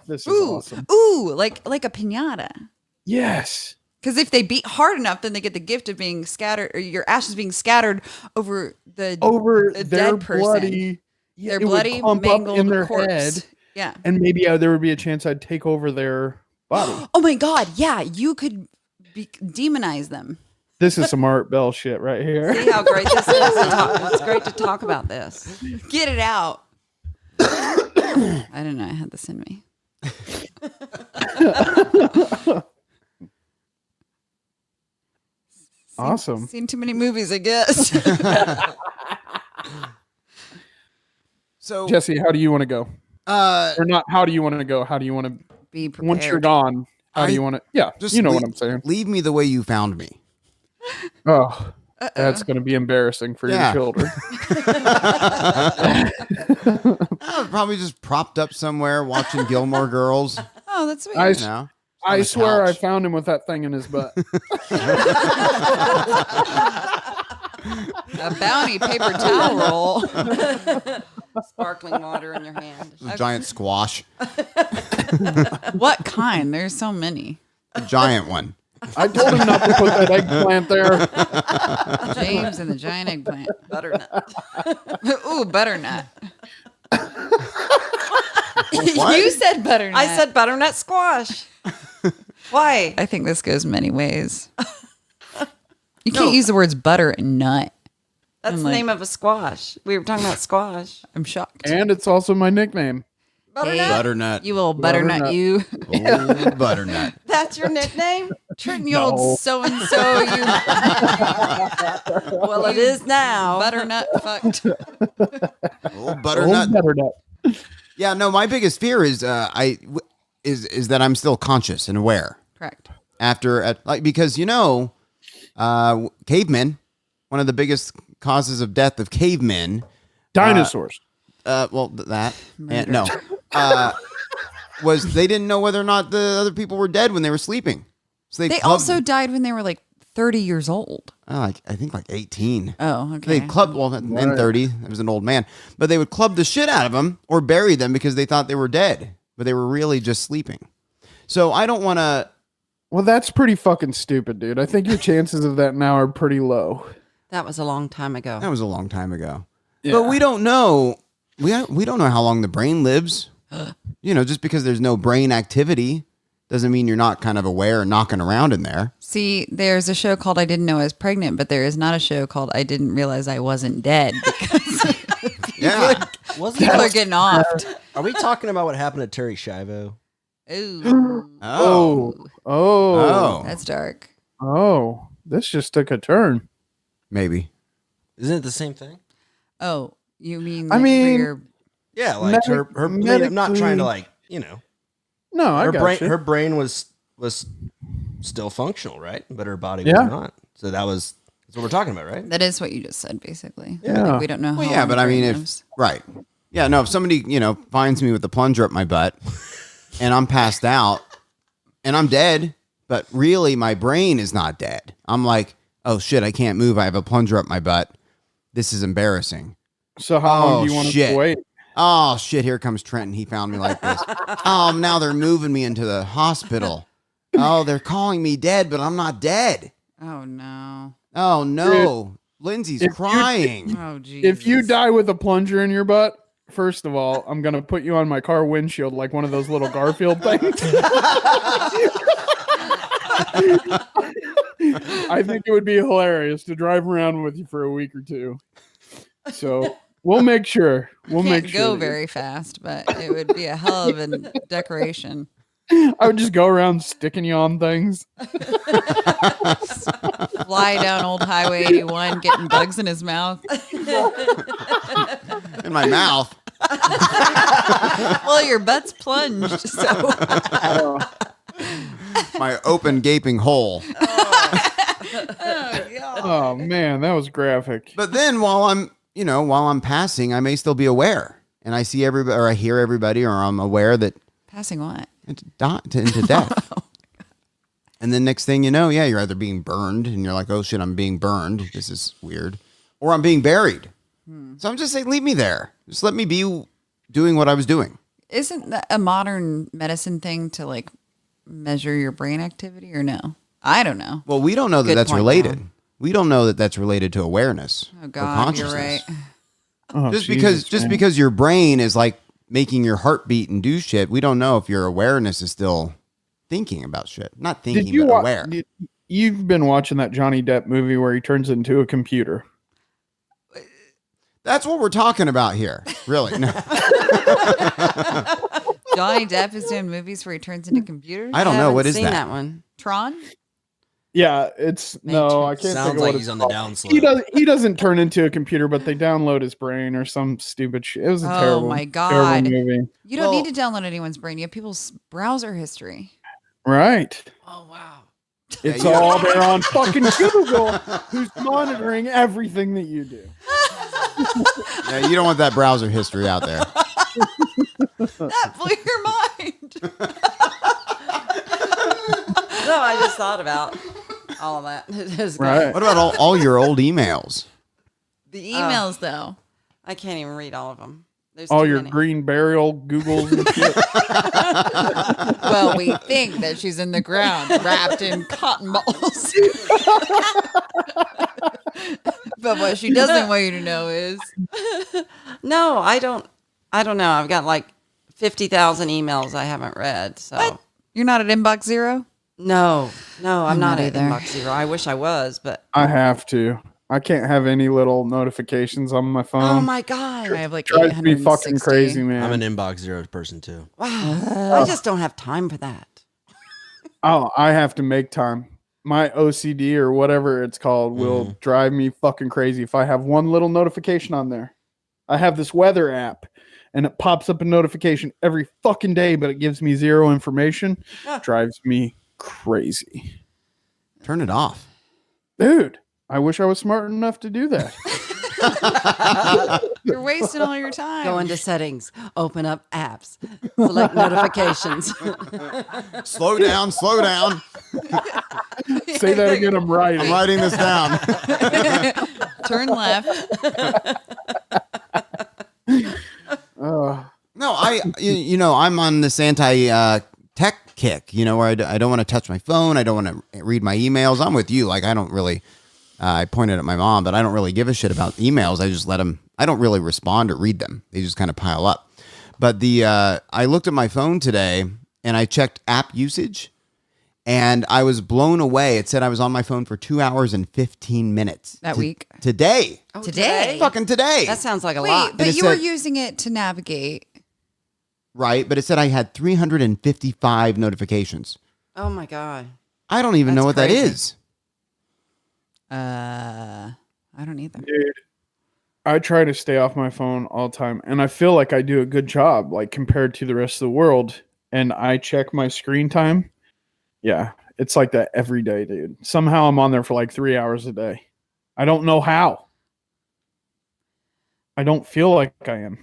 this is Ooh, awesome. ooh, like a piñata. Yes. Because if they beat hard enough, then they get the gift of being scattered, or your ashes being scattered over the Over their dead person. bloody, Their it would bloody, pump up mangled in their corpse. head, Yeah. and maybe there would be a chance I'd take over their body. Oh my God. Yeah. You could demonize them. This is some Art Bell shit right here. See how great this is? It's great to talk about this. Get it out. I didn't know I had this in me. Awesome. Seen too many movies, I guess. So, Jesse, how do you want to go? uh, Or not? How do you want to go? How do you want to? Be prepared. Once you're gone, how do you want to? Yeah, just you know what leave- I'm saying. Leave me the way you found me. Oh, that's going to be embarrassing for Yeah. your children. I was probably just propped up somewhere watching Gilmore Girls. Oh, that's sweet. I, You know, I on the swear I couch. found him with that thing in his butt. A bounty paper towel roll. Sparkling water in your hand. A giant squash. What kind? There's so many. A giant one. I told him not to put that eggplant there. James and the giant eggplant. Butternut. Ooh, butternut. What? You said butternut. I said butternut squash. Why? I think this goes many ways. You can't use the words butter and nut. That's the name of a squash. We were talking about squash. I'm shocked. And it's also my nickname. Butternut? Butternut. You little butternut, Butternut. you. Oh, butternut. That's your nickname? Trenton, you No. old so-and-so, you Well, it is now. butternut fucked. Oh, butternut. Old butternut. Yeah, no, my biggest fear is is that I'm still conscious and aware Correct. because cavemen, one of the biggest causes of death of cavemen, Dinosaurs. that and, no, was they didn't know whether or not the other people were dead when they were sleeping. So They clubbed- also died when they were like 30 years old. I think like 18. Oh, okay. They clubbed, and 30. I was an old man, but they would club the shit out of them or bury them because they thought they were dead, but they were really just sleeping. So I don't want to. Well, that's pretty fucking stupid, dude. I think your chances of that now are pretty low. That was a long time ago. That was a long time ago. Yeah. But we don't know. We don't know how long the brain lives. Just because there's no brain activity doesn't mean you're not kind of aware and knocking around in there. See, there's a show called I Didn't Know I Was Pregnant, but there is not a show called I Didn't Realize I Wasn't Dead because Yeah. Wasn't people are that, getting offed. are we talking about what happened to Terry Schiavo? Ooh, Oh. Oh. that's dark. Oh, this just took a turn. Maybe. Isn't it the same thing? Oh, you mean I like mean- for your Yeah, like her. I mean, I'm not trying to No, I her got brain. you. Her brain was still functional, right? But her body Yeah. was not. So that's what we're talking about, right? that is what you just said, basically. Yeah. Like, we don't know. Well, how yeah, long but the I mean, brain if lives. right, yeah, no, if somebody finds me with a plunger up my butt, and I'm passed out, and I'm dead, but really my brain is not dead. I'm like, oh shit, I can't move. I have a plunger up my butt. This is embarrassing. So how long do you want us shit. to wait? Oh shit, here comes Trenton. He found me like this. Oh, now they're moving me into the hospital. Oh, they're calling me dead, but I'm not dead. Oh no. Oh no. Lindsay's if you- crying. Oh geez. If you die with a plunger in your butt, first of all, I'm gonna put you on my car windshield like one of those little Garfield things. I think it would be hilarious to drive around with you for a week or two. So we'll make sure. We'll can't make sure. go that you- very fast, but it would be a hell of a decoration. I would just go around sticking you on things. Fly down old Highway 81, getting bugs in his mouth. In my mouth. Well, your butt's plunged, so My open gaping hole. Oh man, that was graphic. But then while I'm passing, I may still be aware. And I see everybody or I hear everybody or I'm aware that passing what? into death. And then next thing you know, yeah, you're either being burned and you're like, oh shit, I'm being burned. This is weird. Or I'm being buried. So I'm just saying, leave me there. Just let me be doing what I was doing. Isn't that a modern medicine thing to like measure your brain activity or no? I don't know. Well, we don't know that Good that's point, related. Tom. We don't know that that's related to awareness. Oh or God, you're consciousness. right. Oh, Just Jesus, because man. because your brain is like making your heart beat and do shit, we don't know if your awareness is still thinking about shit. Not thinking, Did you but wa- aware. You've been watching that Johnny Depp movie where he turns into a computer. That's what we're talking about here. Really. No. Johnny Depp is doing movies where he turns into computers. I don't know. haven't What is seen that? one. Tron? Yeah, it's no, I can't think Sounds of like what he's it's on the called. downslope. He doesn't turn into a computer, but they download his brain or some stupid shit. It was a Oh terrible, my God. terrible movie. You don't Well- need to download anyone's brain. You have people's browser history. Right. Oh wow. It's you- all there on fucking Google, who's monitoring everything that you do. Yeah, you don't want that browser history out there. That blew your mind. No, I just thought about all of that. It is good. Right. What about all your old emails? The emails, though. I can't even read all of them. There's All too your many. green burial Googles and shit. Well, we think that she's in the ground wrapped in cotton balls. But what she doesn't want you to know is No, I don't know. I've got like 50,000 emails I haven't read. So you're not at inbox zero. no, I'm not at either. inbox zero. I wish I was, but I have to. I can't have any little notifications on my phone. oh my God. I have like Drives me fucking 860. crazy, man. I'm an inbox zero person too. Wow. I just don't have time for that. Oh, I have to make time. My OCD or whatever it's called will drive me fucking crazy if I have one little notification on there. I have this weather app and it pops up a notification every fucking day, but it gives me zero information. Drives me crazy. Turn it off. Dude, I wish I was smart enough to do that. You're wasting all your time. Go into settings, open up apps, select notifications. Slow down. Say that again, I'm writing. I'm writing this down. Turn left. No, I'm on this anti-tech kick, where I don't want to touch my phone. I don't want to read my emails. I'm with you. Like, I don't really, I pointed at my mom, but I don't really give a shit about emails. I just let them, I don't really respond or read them. They just kind of pile up. But I looked at my phone today and I checked app usage and I was blown away. It said I was on my phone for 2 hours and 15 minutes. That week? Today. Oh, Today? Fucking today. That sounds like a Wait, lot. but it you were said- using it to navigate. Right, but it said I had 355 notifications. Oh my God. I don't even know what That's that crazy. is. I don't either. Dude, I try to stay off my phone all the time, and I feel like I do a good job, like compared to the rest of the world. And I check my screen time. Yeah, it's like that every day, dude. Somehow I'm on there for like 3 hours a day. I don't know how. I don't feel like I am.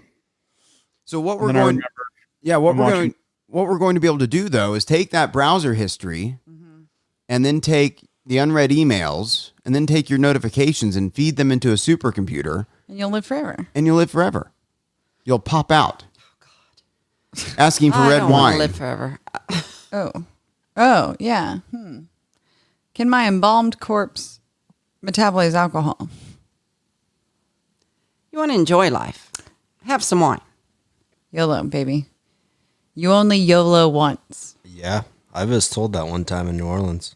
So what And we're then I going, remember what we're going to be able to do though is take that browser history, and then take the unread emails, and then take your notifications and feed them into a supercomputer, And you'll live forever. and you'll live forever. You'll pop out. Asking for I red don't wanna wine. live forever. Oh, yeah. Can my embalmed corpse metabolize alcohol? You want to enjoy life. Have some wine. YOLO, baby. You only YOLO once. Yeah, I was told that one time in New Orleans.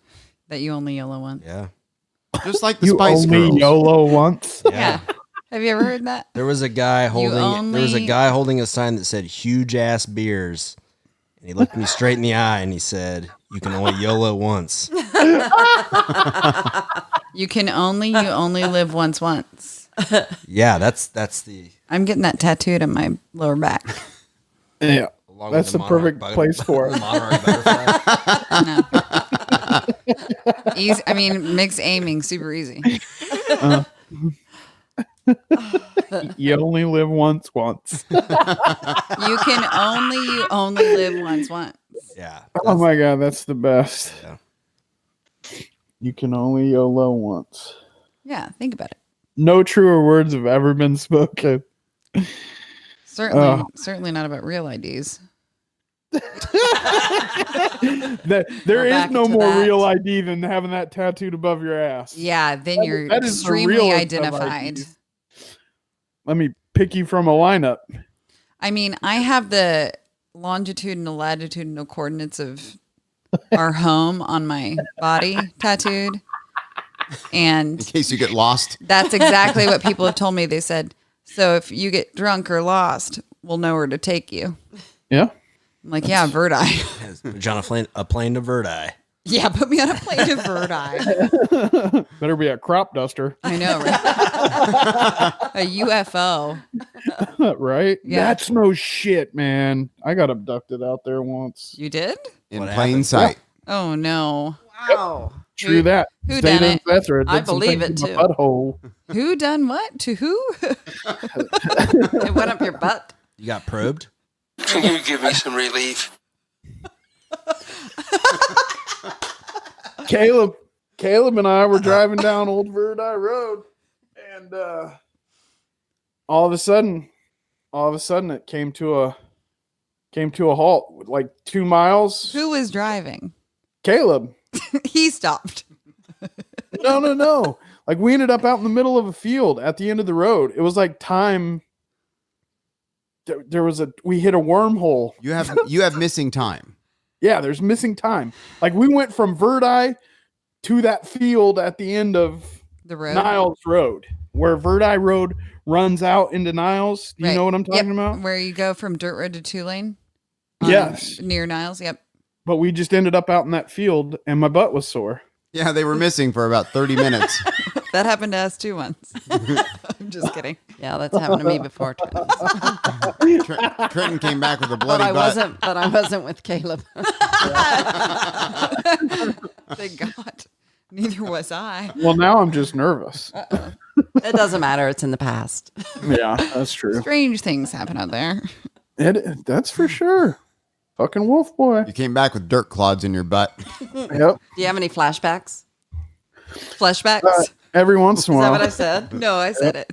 That you only YOLO once. Yeah, Just like the you Spice only Girls. YOLO once. Yeah. Have you ever heard that? there was a guy holding. There was a only- guy holding a sign that said "huge ass beers," and he looked me straight in the eye and he said, "You can only YOLO once." You only live once. Yeah, that's the. I'm getting that tattooed on my lower back. Yeah. along with That's the monarch perfect butterfly- place for it. monarch butterfly. Easy. I mean, mixed aiming, super easy. You only live once. You only live once. Yeah. Oh my God, that's the best. Yeah. You can only YOLO once. Yeah, think about it. No truer words have ever been spoken. Certainly not about real IDs. There We're is back no to more that. real ID than having that tattooed above your ass. Yeah, then you're that is the extremely realest of identified. IDs. Let me pick you from a lineup. I mean, I have the longitudinal, latitudinal coordinates of our home on my body tattooed. In And case you get lost. that's exactly what people have told me. They said, so if you get drunk or lost, we'll know where to take you. Yeah. I'm like, yeah, Verdi. John, a plane to Verdi. Yeah, put me on a plane to Verdi. Better be a crop duster. I know, right? A UFO. Right? Yeah. That's no shit, man. I got abducted out there once. You did? In What plain happened? sight. Oh, no. Wow. True that. who State done of it? Bethesda I did some believe things it, in my too. butthole. Who done what? To who? It went up your butt. You got probed? Can you give me some relief? Caleb and I were driving down Old Verdi Road, and all of a sudden, all of a sudden it came to a halt, like 2 miles. Who was driving? Caleb. He stopped. No. Like we ended up out in the middle of a field at the end of the road. It was like time. We hit a wormhole. You have missing time. Yeah, there's missing time. Like we went from Verdi to that field at the end of The road. Niles Road, where Verdi Road runs out into Niles. Do you Right. know what I'm talking Yep. about? Where you go from dirt road to 2-lane? Yes. Near Niles. Yep. But we just ended up out in that field and my butt was sore. Yeah, they were missing for about 30 minutes. That happened to us too once. I'm just kidding. Yeah, that's happened to me before. Trenton. Trenton came back with a But bloody I butt. wasn't with Caleb. Thank God. Neither was I. Well, now I'm just nervous. It doesn't matter. It's in the past. Yeah, that's true. Strange things happen out there. That's for sure. Fucking wolf boy. You came back with dirt clods in your butt. Yep. Do you have any flashbacks? Flashbacks? Every once in a Is that while. what I said? No, I said it.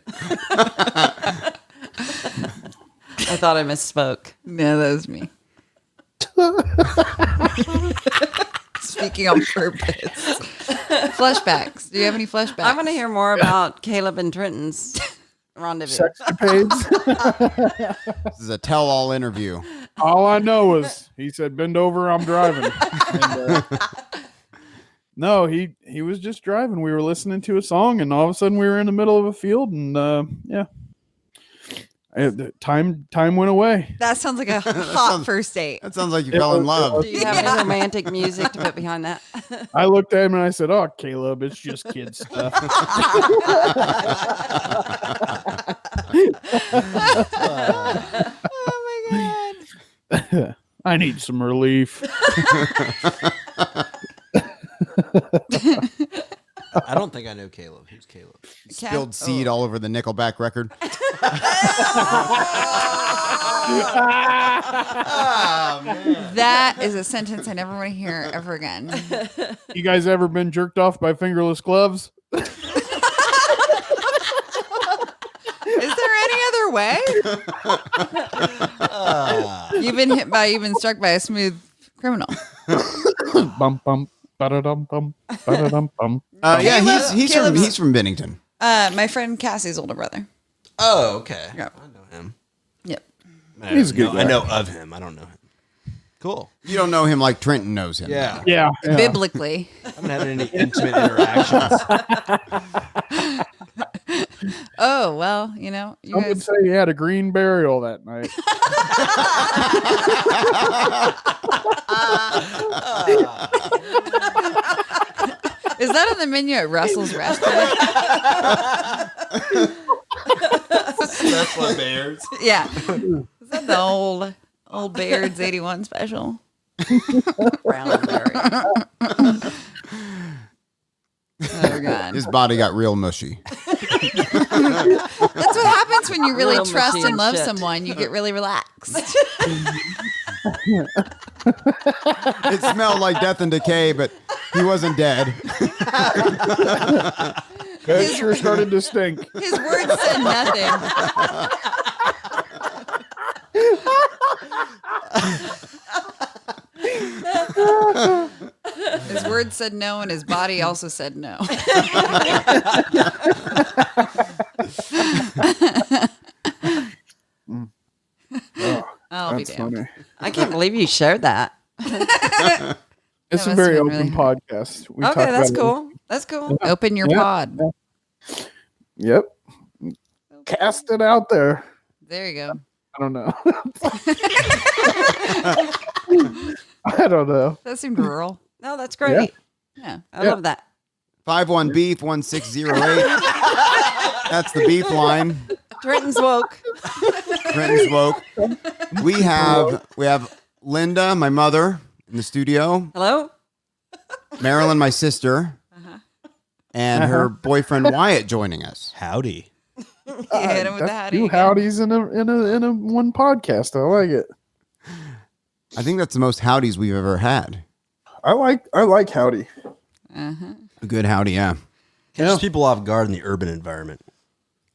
I thought I misspoke. No, that was me. Speaking on purpose. Flashbacks. Do you have any flashbacks? I want to hear more about Caleb and Trenton's rendezvous. Sexcapades. This is a tell-all interview. All I know is he said, "Bend over, I'm driving." And, no, he was just driving. We were listening to a song, and all of a sudden we were in the middle of a field, and yeah, time went away. That sounds like a hot first date. That sounds like you fell in love. Do you have any romantic music to put behind that? I looked at him and I said, "Oh, Caleb, it's just kid stuff." Oh my God. I need some relief. I don't think I know Caleb. Who's Caleb? Spilled seed all over the Nickelback record. That is a sentence I never want to hear ever again. You guys ever been jerked off by fingerless gloves? Is there any other way? You've been struck by a smooth criminal. Bum bum. Ba-da-dum bum. Ba-da-dum bum. Yeah, he's Caleb's- from Bennington. My friend Cassie's older brother. Oh, okay. Yeah. I know him. Yep. He's a good guy. I know of him. I don't know him. Cool. You don't know him like Trenton knows him. Yeah. Yeah. Biblically. I haven't had any intimate interactions. Oh, well, you know, you Some would guys. say he had a green burial that night. Is that on the menu at Russell's Restaurant? That's what Bears. Yeah. Is that the old Baird's 81 special? Brown berry. Oh, God. His body got real mushy. That's what happens when you really Real trust machine and love shit. someone. You get really relaxed. It smelled like death and decay, but he wasn't dead. That sure started to stink. His words said nothing. His words said no, and his body also said no. I'll be That's damned. funny. I can't believe you shared that. It's That a must very have been open really- podcast. We talk Okay, that's about cool. That's cool. Open your Yeah. pod. Yep. Cast it out there. There you go. I don't know. I don't know. That seemed rural. No, that's great. Yeah. I Yeah. love that. 51 Beef 1608. That's the beef line. Trenton's woke. Trenton's woke. We have Linda, my mother, in the studio. Hello? Marilyn, my sister, and her boyfriend Wyatt joining us. Howdy. You hit him with the That's howdy. two again. howdies in a one podcast. I like it. I think that's the most howdies we've ever had. I like howdy. Uh-huh. A good howdy, yeah. Catches people off guard in the urban environment.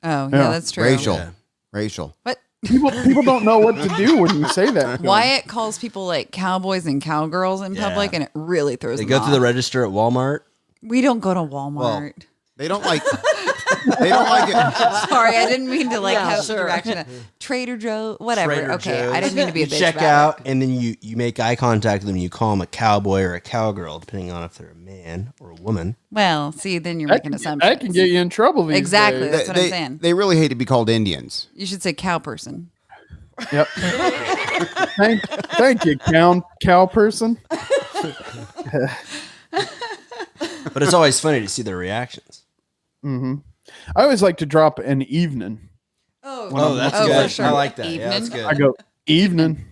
Oh, yeah, Yeah. that's true. Racial. Yeah. Racial. What? People don't know what to do when you say that. to 'em. Wyatt calls people like cowboys and cowgirls in public, and it really throws They them go off. through the register at Walmart. We don't go to Walmart. They don't like. They don't like it. Sorry, I didn't mean to Yeah, have sure. direction. Trader Joe, whatever. Trader Okay, Joe's. I didn't mean to be a You bitch check about out, it. and then you make eye contact with them. You call them a cowboy or a cowgirl, depending on if they're a man or a woman. Well, see, then you're That making can, assumptions. that can get you in trouble these Exactly. days. That's what I'm saying. They really hate to be called Indians. You should say cow person. Yep. thank you, cow person. But it's always funny to see their reactions. I always like to drop an evening. Oh, that's Oh, good. for sure. I like that. Yeah, that's Evening. good. I go evening.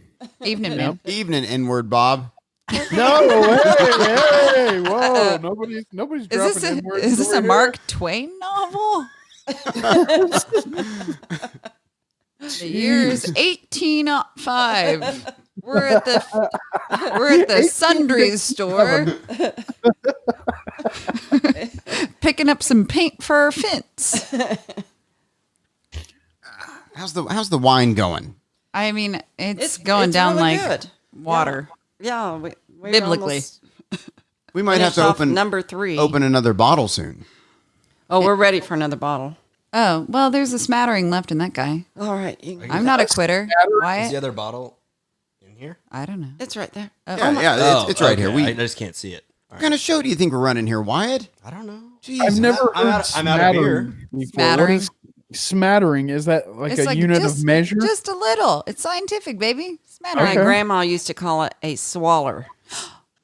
Evening, man. Evening, N-word, Bob. No, hey, whoa! Nobody's Is dropping this N-words is this over a here. Mark Twain novel? The year's 1805. We're at the sundries store, picking up some paint for our fence. How's the wine going? I mean, it's going it's down really like good. water. Yeah, we Biblically. almost We might have to finished off open number 3. open another bottle soon. Oh, we're ready for another bottle. Oh, well, there's a smattering left in that guy. All right, you can- I'm not a quitter. Is the Wyatt? other bottle in here? I don't know. it's right there. It's right here. I just can't see it. All What right. kind of show do you think we're running here, Wyatt? I don't know. Jeez, I've never I'm heard out- I'm out of beer. smattering before. Smattering? What is smattering? Is that like It's a unit just, of measure? Just a little. It's scientific, baby. Smattering. My Okay. grandma used to call it a swaller.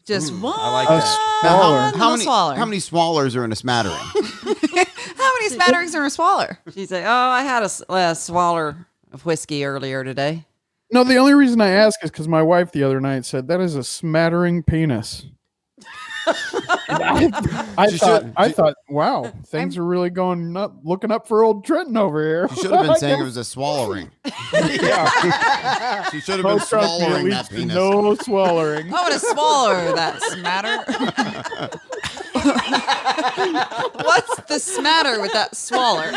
Just one. I like A that. Now, smaller. Little swaller. how many swallers are in a smattering? How many smatterings are a swaller? She'd say, "Oh, I had a swaller of whiskey earlier today." No, the only reason I ask is because my wife the other night said that is a smattering penis. I thought, wow, things are really going up, looking up for old Trenton over here. You should have been saying it was a swallowing. Yeah. She should have Oh, been trust me, it swallowing leads that to penis. no swallowing. I want to swallow that smatter. What's the smatter with that swaller?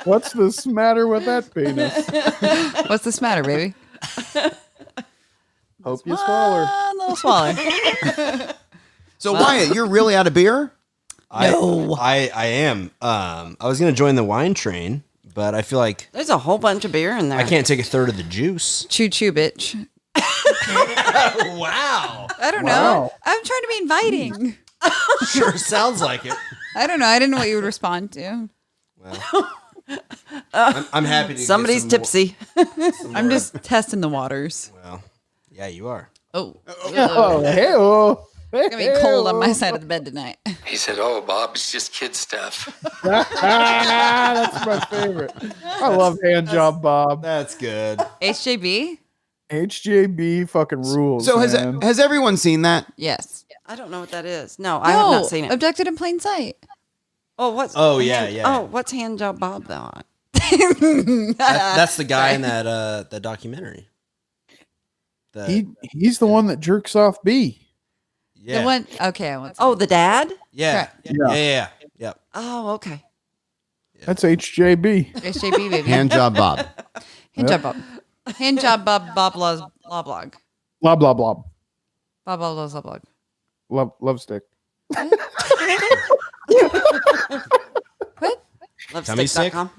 What's the matter with that penis? What's the smatter, baby? Hope you swallow. One little swaller. So Wyatt, you're really out of beer? I am. I was gonna join the wine train, but I feel like There's a whole bunch of beer in there. I can't take a third of the juice. Choo choo, bitch. Wow. I don't know. Wow. I'm trying to be inviting. Sure sounds like it. I don't know. I didn't know what you would respond to. Well, I'm happy to. get Somebody's some tipsy. I'm just testing the waters. More. Well, yeah, you are. Oh, Oh, hey-oh. it's gonna be cold on my side of the bed tonight. He said, "Oh, Bob, it's just kid stuff." That's my favorite. I love hand job Bob. That's good. HJB? HJB fucking rules. So man. has everyone seen that? Yes. I don't know what that is. No, I have not seen it. Abducted in plain sight. Oh, what's? Oh, yeah. Oh, what's hand job Bob though? That's the guy in that documentary. He's the one that jerks off B. Yeah. The one. Okay. I want. Oh, the dad. Yeah. Correct. Yeah. Yep. Oh, okay. That's HJB. HJB baby. Hand job Bob. Hand job Bob. Hand job Bob. Bob loves blah blog. Blah blah blah. Bob loves blah blog. Love stick. What? Tummy sick? Lovestick.com.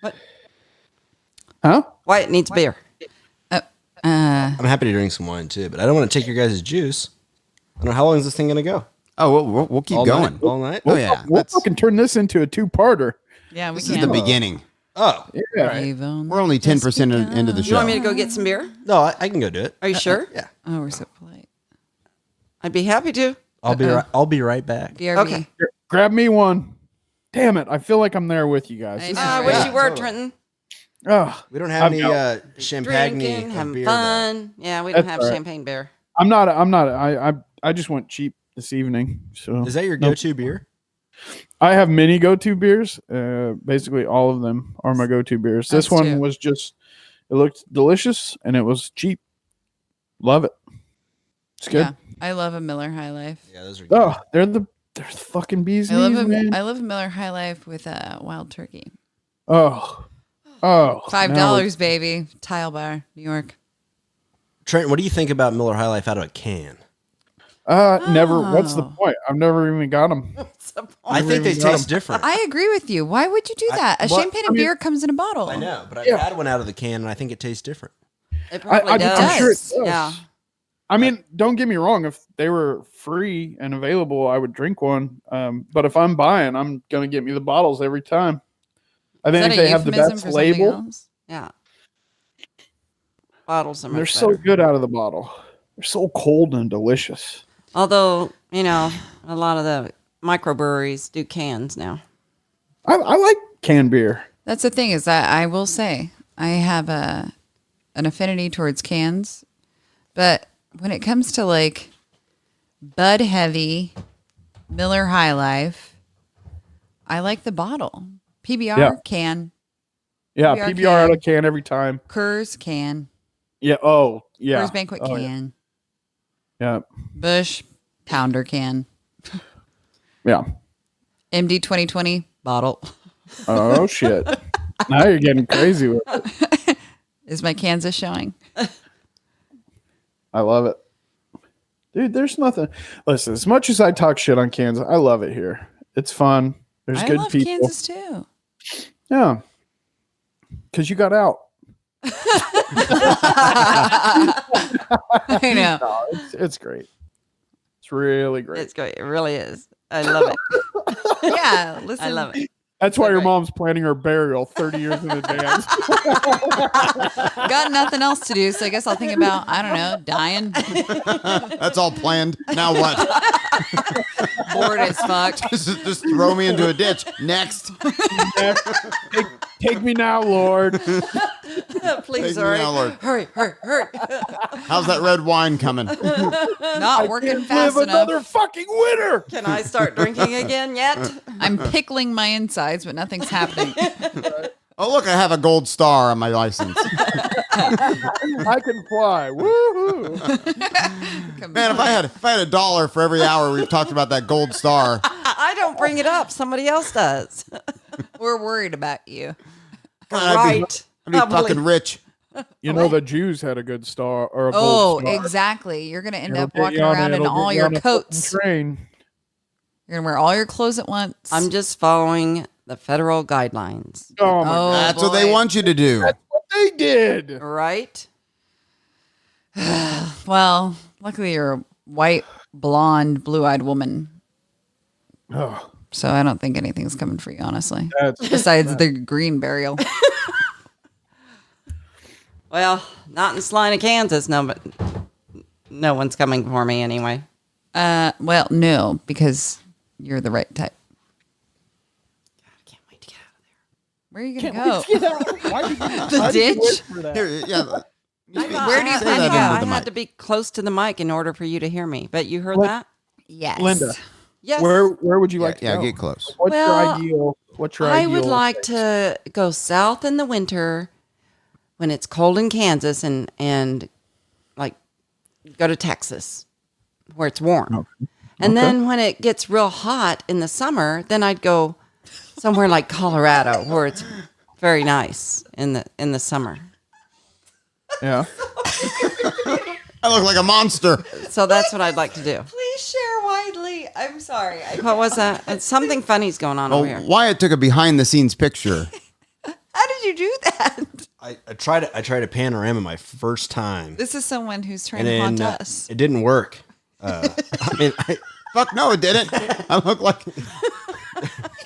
What? Huh? Wyatt needs beer. I'm happy to drink some wine too, but I don't want to take your guys' juice. I don't know how long is this thing gonna go? Oh, we'll keep All going. night? All night? Oh yeah, We'll that's, fucking turn this into a two-parter. Yeah, we this can. is the beginning. Oh, Yeah. We're only 10% into the You want me show. to go get some beer? no, I can go do it. Are you sure? Yeah, Oh, we're so polite. I'd be happy to. I'll be right back. BRB. Okay. Grab me one. Damn it! I feel like I'm there with you guys. Nice. I wish you were, Trenton. Oh, We don't have I'm any champagne Drinking, or having beer. fun. Yeah, we don't That's have all right. champagne beer. I'm not. I just went cheap this evening. So Though. Is that your Nope. go-to beer? I have many go-to beers. Basically, all of them are my go-to beers. This Us one too. was just. It looked delicious and it was cheap. Love it. It's good. Yeah, I love a Miller High Life. Yeah, those are good. Oh, they're the fucking bees I love knees, man. I love a Miller High Life with a wild turkey. Oh, Oh, $5, baby. Tile Bar, New York. Trent, what do you think about Miller High Life out of a can? Never. What's the point? I've never even got them. I think they taste different. I agree with you. Why would you do that? A champagne and beer comes in a bottle. I know, but I've had one out of the can, and I think it tastes different. It probably does. I'm sure it does. Yeah. I mean, don't get me wrong. If they were free and available, I would drink one. But if I'm buying, I'm going to get me the bottles every time. I think if they have the best label. Yeah. Bottles are much They're better. so good out of the bottle. They're so cold and delicious. Although, a lot of the microbreweries do cans now. I like canned beer. That's the thing is that I will say I have an affinity towards cans, but when it comes to like Bud Heavy, Miller High Life, I like the bottle. PBR can. Yeah, PBR PBR out of can every time. Coors can. Yeah. Oh, yeah. Coors Banquet can. Yeah. Bush Pounder can. Yeah. MD 2020 bottle. Oh shit! Now you're getting crazy with it. Is my Kansas showing? I love it, dude. There's nothing. Listen, as much as I talk shit on Kansas, I love it here. It's fun. There's I good love people. Kansas too. Yeah, because you got out. I know. No, it's great. It's really great. It's great. It really is. I love it. Yeah, listen. I love it. That's why your great. mom's planning her burial 30 years in advance. Got nothing else to do, so I guess I'll think about, I don't know, dying. That's all planned. Now what? Bored as fuck. just throw me into a ditch. Next. Take me now, Lord. Please, Take me now, Lord. hurry. How's that red wine coming? Not working Live fast another enough. fucking winter. Can I start drinking again yet? I'm pickling my insides, but nothing's happening. Oh, look, I have a gold star on my license. I can fly. Woohoo. Man, if I had $1 for every hour we've talked about that gold star. I don't bring it up. Somebody else does. We're worried about you. Right. I'd be fucking rich. You know the Jews had a good star or a Oh, gold star. exactly. You're going to end It'll up get walking you on around it. in It'll all get you your on a fucking coats. train. You're going to wear all your clothes at once. I'm just following the federal guidelines. Oh my God. That's what they boy. want you to do. What they did. Right? Well, luckily you're a white, blonde, blue-eyed woman. Oh, So I don't think anything's coming for you, honestly. that's Besides the green burial. Well, not in Salina, Kansas. No, but no one's coming for me anyway. Well, no, because you're the right type. I can't wait to get out of there. Where are you going to go? Why did you The ditch? Here, yeah. Where do you Say plan that to go? into I the had mic. to be close to the mic in order for you to hear me. But you heard What? that? Yes. Linda, Yes. where would you like to Yeah, go? get close. What's Well, your ideal? What's your I ideal? would like to go south in the winter when it's cold in Kansas and like go to Texas where it's warm. And then when it gets real hot in the summer, then I'd go somewhere like Colorado where it's very nice in the summer. Yeah. I look like a monster. So that's what I'd like to do. Please share widely. I'm sorry. What was that? Something funny's going on over Well, here. Wyatt took a behind the scenes picture. How did you do that? I tried a panorama my first time, This is someone who's trying and to then haunt us. it didn't work. I mean, Fuck no, it didn't. I look like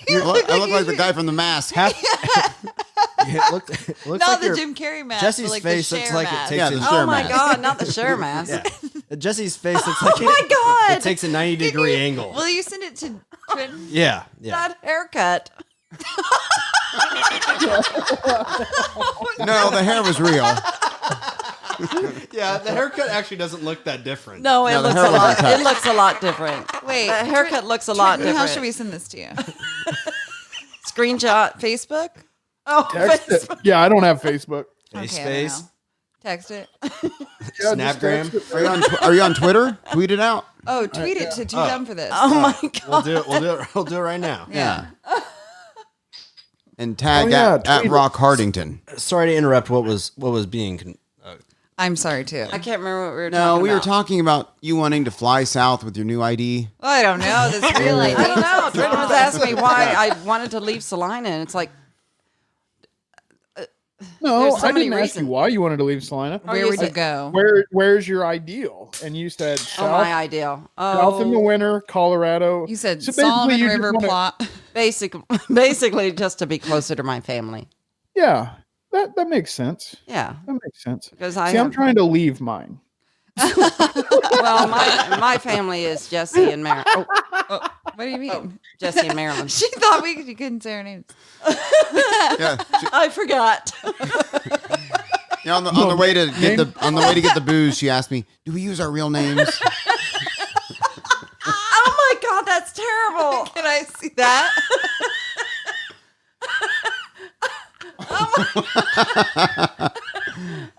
I look like the guy from The Mask. it looks Not like the your- Jim Carrey mask. Jesse's but like face the looks Cher like it mask. takes Yeah, a the Oh Cher my mask. God, not the Cher mask. Yeah. Jesse's face looks like Oh my God. it takes a 90-degree angle. Will you send it to Trenton? Yeah. That haircut. No, the hair was real. Yeah, the haircut actually doesn't look that different. No, it No, the looks hair a wasn't lot. cut. It looks a lot different. Wait, the haircut looks a lot Trenton, different. how should we send this to you? Screenshot Facebook? Oh, Text it. Facebook. Yeah, I don't have Facebook. Face Okay, I don't face. know. Text it. Yeah, just Snapgram? text it. Are you on Twitter? Tweet it out. Oh, tweet it to Too Dumb for This. Oh my God. We'll do it right now. Yeah. And tag tweet at it. Rock Hardington. Sorry to interrupt. What was being? I'm sorry too. I can't remember what we were No, talking we were about. talking about you wanting to fly south with your new ID. I don't know. This really. I don't know. Trenton was asking me why I wanted to leave Salina, and it's like, No, There's so I many didn't ask you reasons. why you wanted to leave Salina. Where you would you said- go? Where's your ideal? And you said oh, south, my ideal. south in the Oh, winter, Colorado. You said So basically Solomon you just River wanna- plot. basically just to be closer to my family. Yeah, that makes sense. Yeah, That makes sense. because I See, I'm have, trying to leave mine. well, my family is Jesse and Marilyn. Oh, What do you mean? Jesse and Marilyn. She thought you couldn't say her names. Yeah. I forgot. Yeah, on the way to get the booze, she asked me, "Do we use our real names?" Oh my God, that's terrible. Can I see that?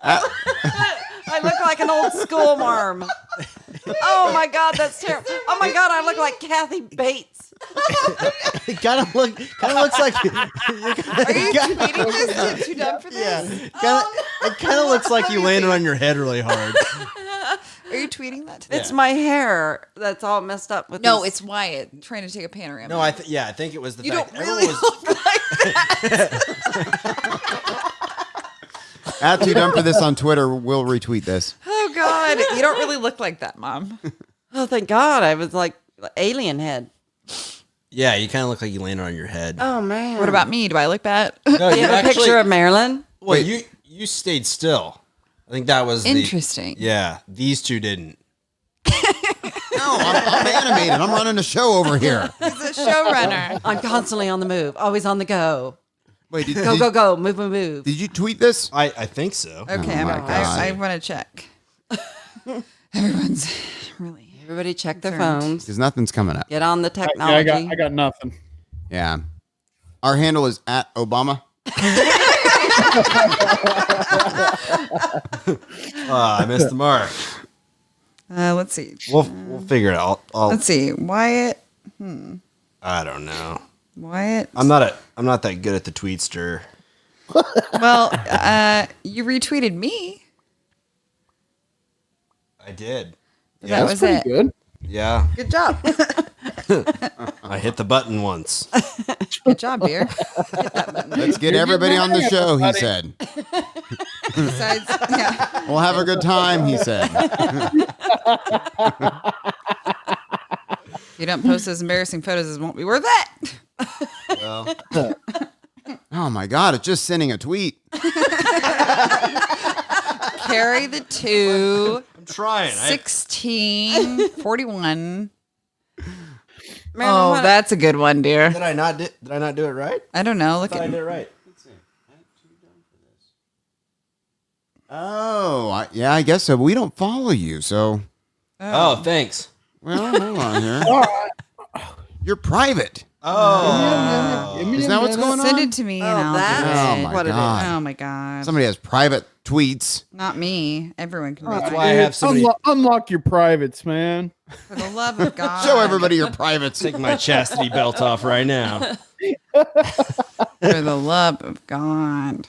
I look like an old school marm. Oh my God, that's terrible. Oh my God, I look like Kathy Bates. It kind of looks like. Are you tweeting this? Too dumb for this? It kind of looks like you landed on your head really hard. Are you tweeting that? It's my hair that's all messed up with No, these- it's Wyatt trying to take a panorama. No, I think it was the You fact don't everyone really was. look like At Too Dumb for This on Twitter. We'll retweet this. Oh God, you don't really look like that, Mom. Oh, thank God. I was like alien head. Yeah, you kind of look like you landed on your head. Oh, man. What about me? Do I look bad? No, Do you have a picture of Marilyn? Well, you stayed still. I think that was Interesting. Yeah, these two didn't. No, I'm animated. I'm running a show over here. He's a showrunner. I'm constantly on the move, always on the go. Wait, Go, move. Did you tweet this? I think so. Okay, my God. I want to check. Everyone's really. Everybody check their Concerned. phones. Because nothing's coming up. Get on the Yeah, technology. I got nothing. Yeah. Our handle is at Obama. I missed the mark. Let's see. We'll figure it out. Let's see. Wyatt. I don't know. Wyatt. I'm not that good at the tweetster. Well, you retweeted me. I did. That was Pretty it. good. Yeah, Good job. I hit the button once. Good job, dear. Let's get everybody on the show, he said. Besides, yeah. We'll have a good time, he said. If you don't post those embarrassing photos, it won't be worth it. Well, Oh my God, it's just sending a tweet. Carry the 2, I'm trying. 16, 41. Marilyn, Oh, what- that's a good one, dear. Did I not do it right? I don't know. I Look thought I at did it right. Oh, yeah, I guess so. But we don't follow you, so. Oh, thanks. Well, hold on here. You're private. Oh, Is that what's going Send on? it to me Oh, and I'll that's do it. Oh my what it is. God. Oh my God. Somebody has private tweets. Not me. Everyone can read That's mine. why I have somebody Unlock your privates, man. For the love of God. Show everybody your privates. take my chastity belt off right now. For the love of God.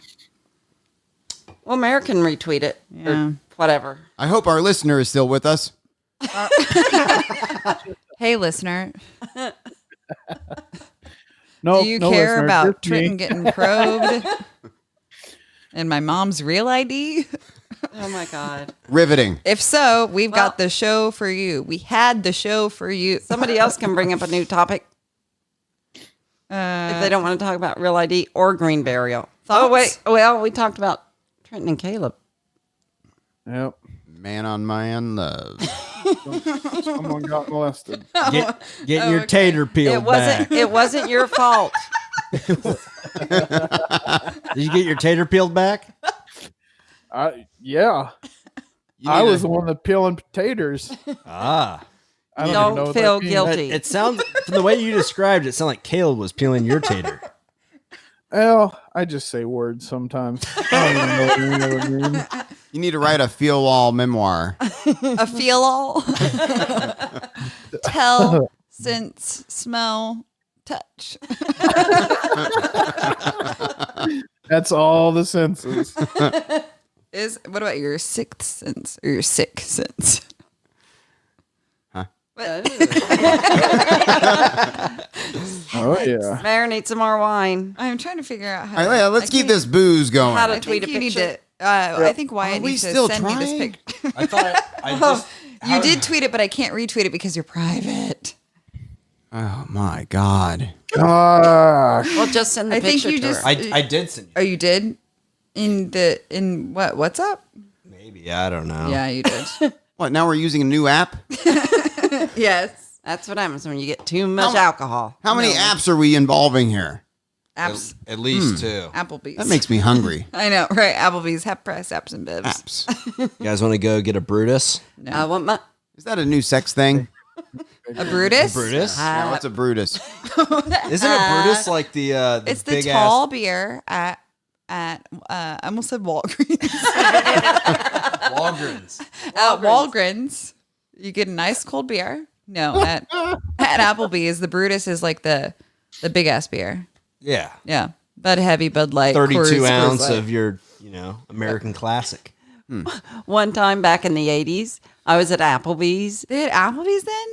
Well, American retweet it. Yeah. Or whatever. I hope our listener is still with us. Hey, listener. No, Do you no care listener, about just me. Trenton getting probed? And my mom's real ID? Oh my God. Riveting. If so, we've Well- got the show for you. We had the show for you. Somebody else can bring up a new topic if they don't want to talk about real ID or green burial. Oh, wait. Well, we talked about Trenton and Caleb. Yep. Man on man love. Someone got molested. Getting your tater peeled back. It wasn't your fault. Did you get your tater peeled back? Yeah. You I need was a- the one that peeling potatoes. Ah. I don't, even know Don't what feel that means. guilty. It sounds, from the way you described it, sounded like Caleb was peeling your tater. Well, I just say words sometimes. I don't even know what any of them mean. You need to write a feel-all memoir. A feel all. Tell, sense, smell, touch. That's all the senses. What about your sixth sense or your sick sense? Oh yeah. Mayor needs some more wine. I'm trying to figure out how. All right, let's keep this booze going. How to I tweet think a you need picture. to. I think Wyatt Are we needs to still send me this trying? picture. I thought I just. You did tweet it, but I can't retweet it because you're private. Oh my God. Gosh. Well, just send the I think picture you to just- her. I did send you. Oh, you did? In what? What's up? Maybe I don't know. Yeah, you did. What, now we're using a new app? Yes. That's what happens when you get too much alcohol. How many apps are we involving here? Apps. At least two. Applebee's. That makes me hungry. I know, right? Applebee's, Hep Press, Apps and Bibs. Apps. You guys want to go get a Brutus? What Is that a new sex thing? A Brutus? Brutus? Yeah, what's a Brutus? Isn't a Brutus like the It's the big tall beer at I almost said Walgreens. ass Walgreens? At Walgreens, you get a nice cold beer. No, at Applebee's, the Brutus is like the big ass beer. Yeah, Yeah, Bud Heavy, Bud Light, 32 Coors ounce Light. of your American classic. One time back in the 80s, I was at Applebee's. They had Applebee's then?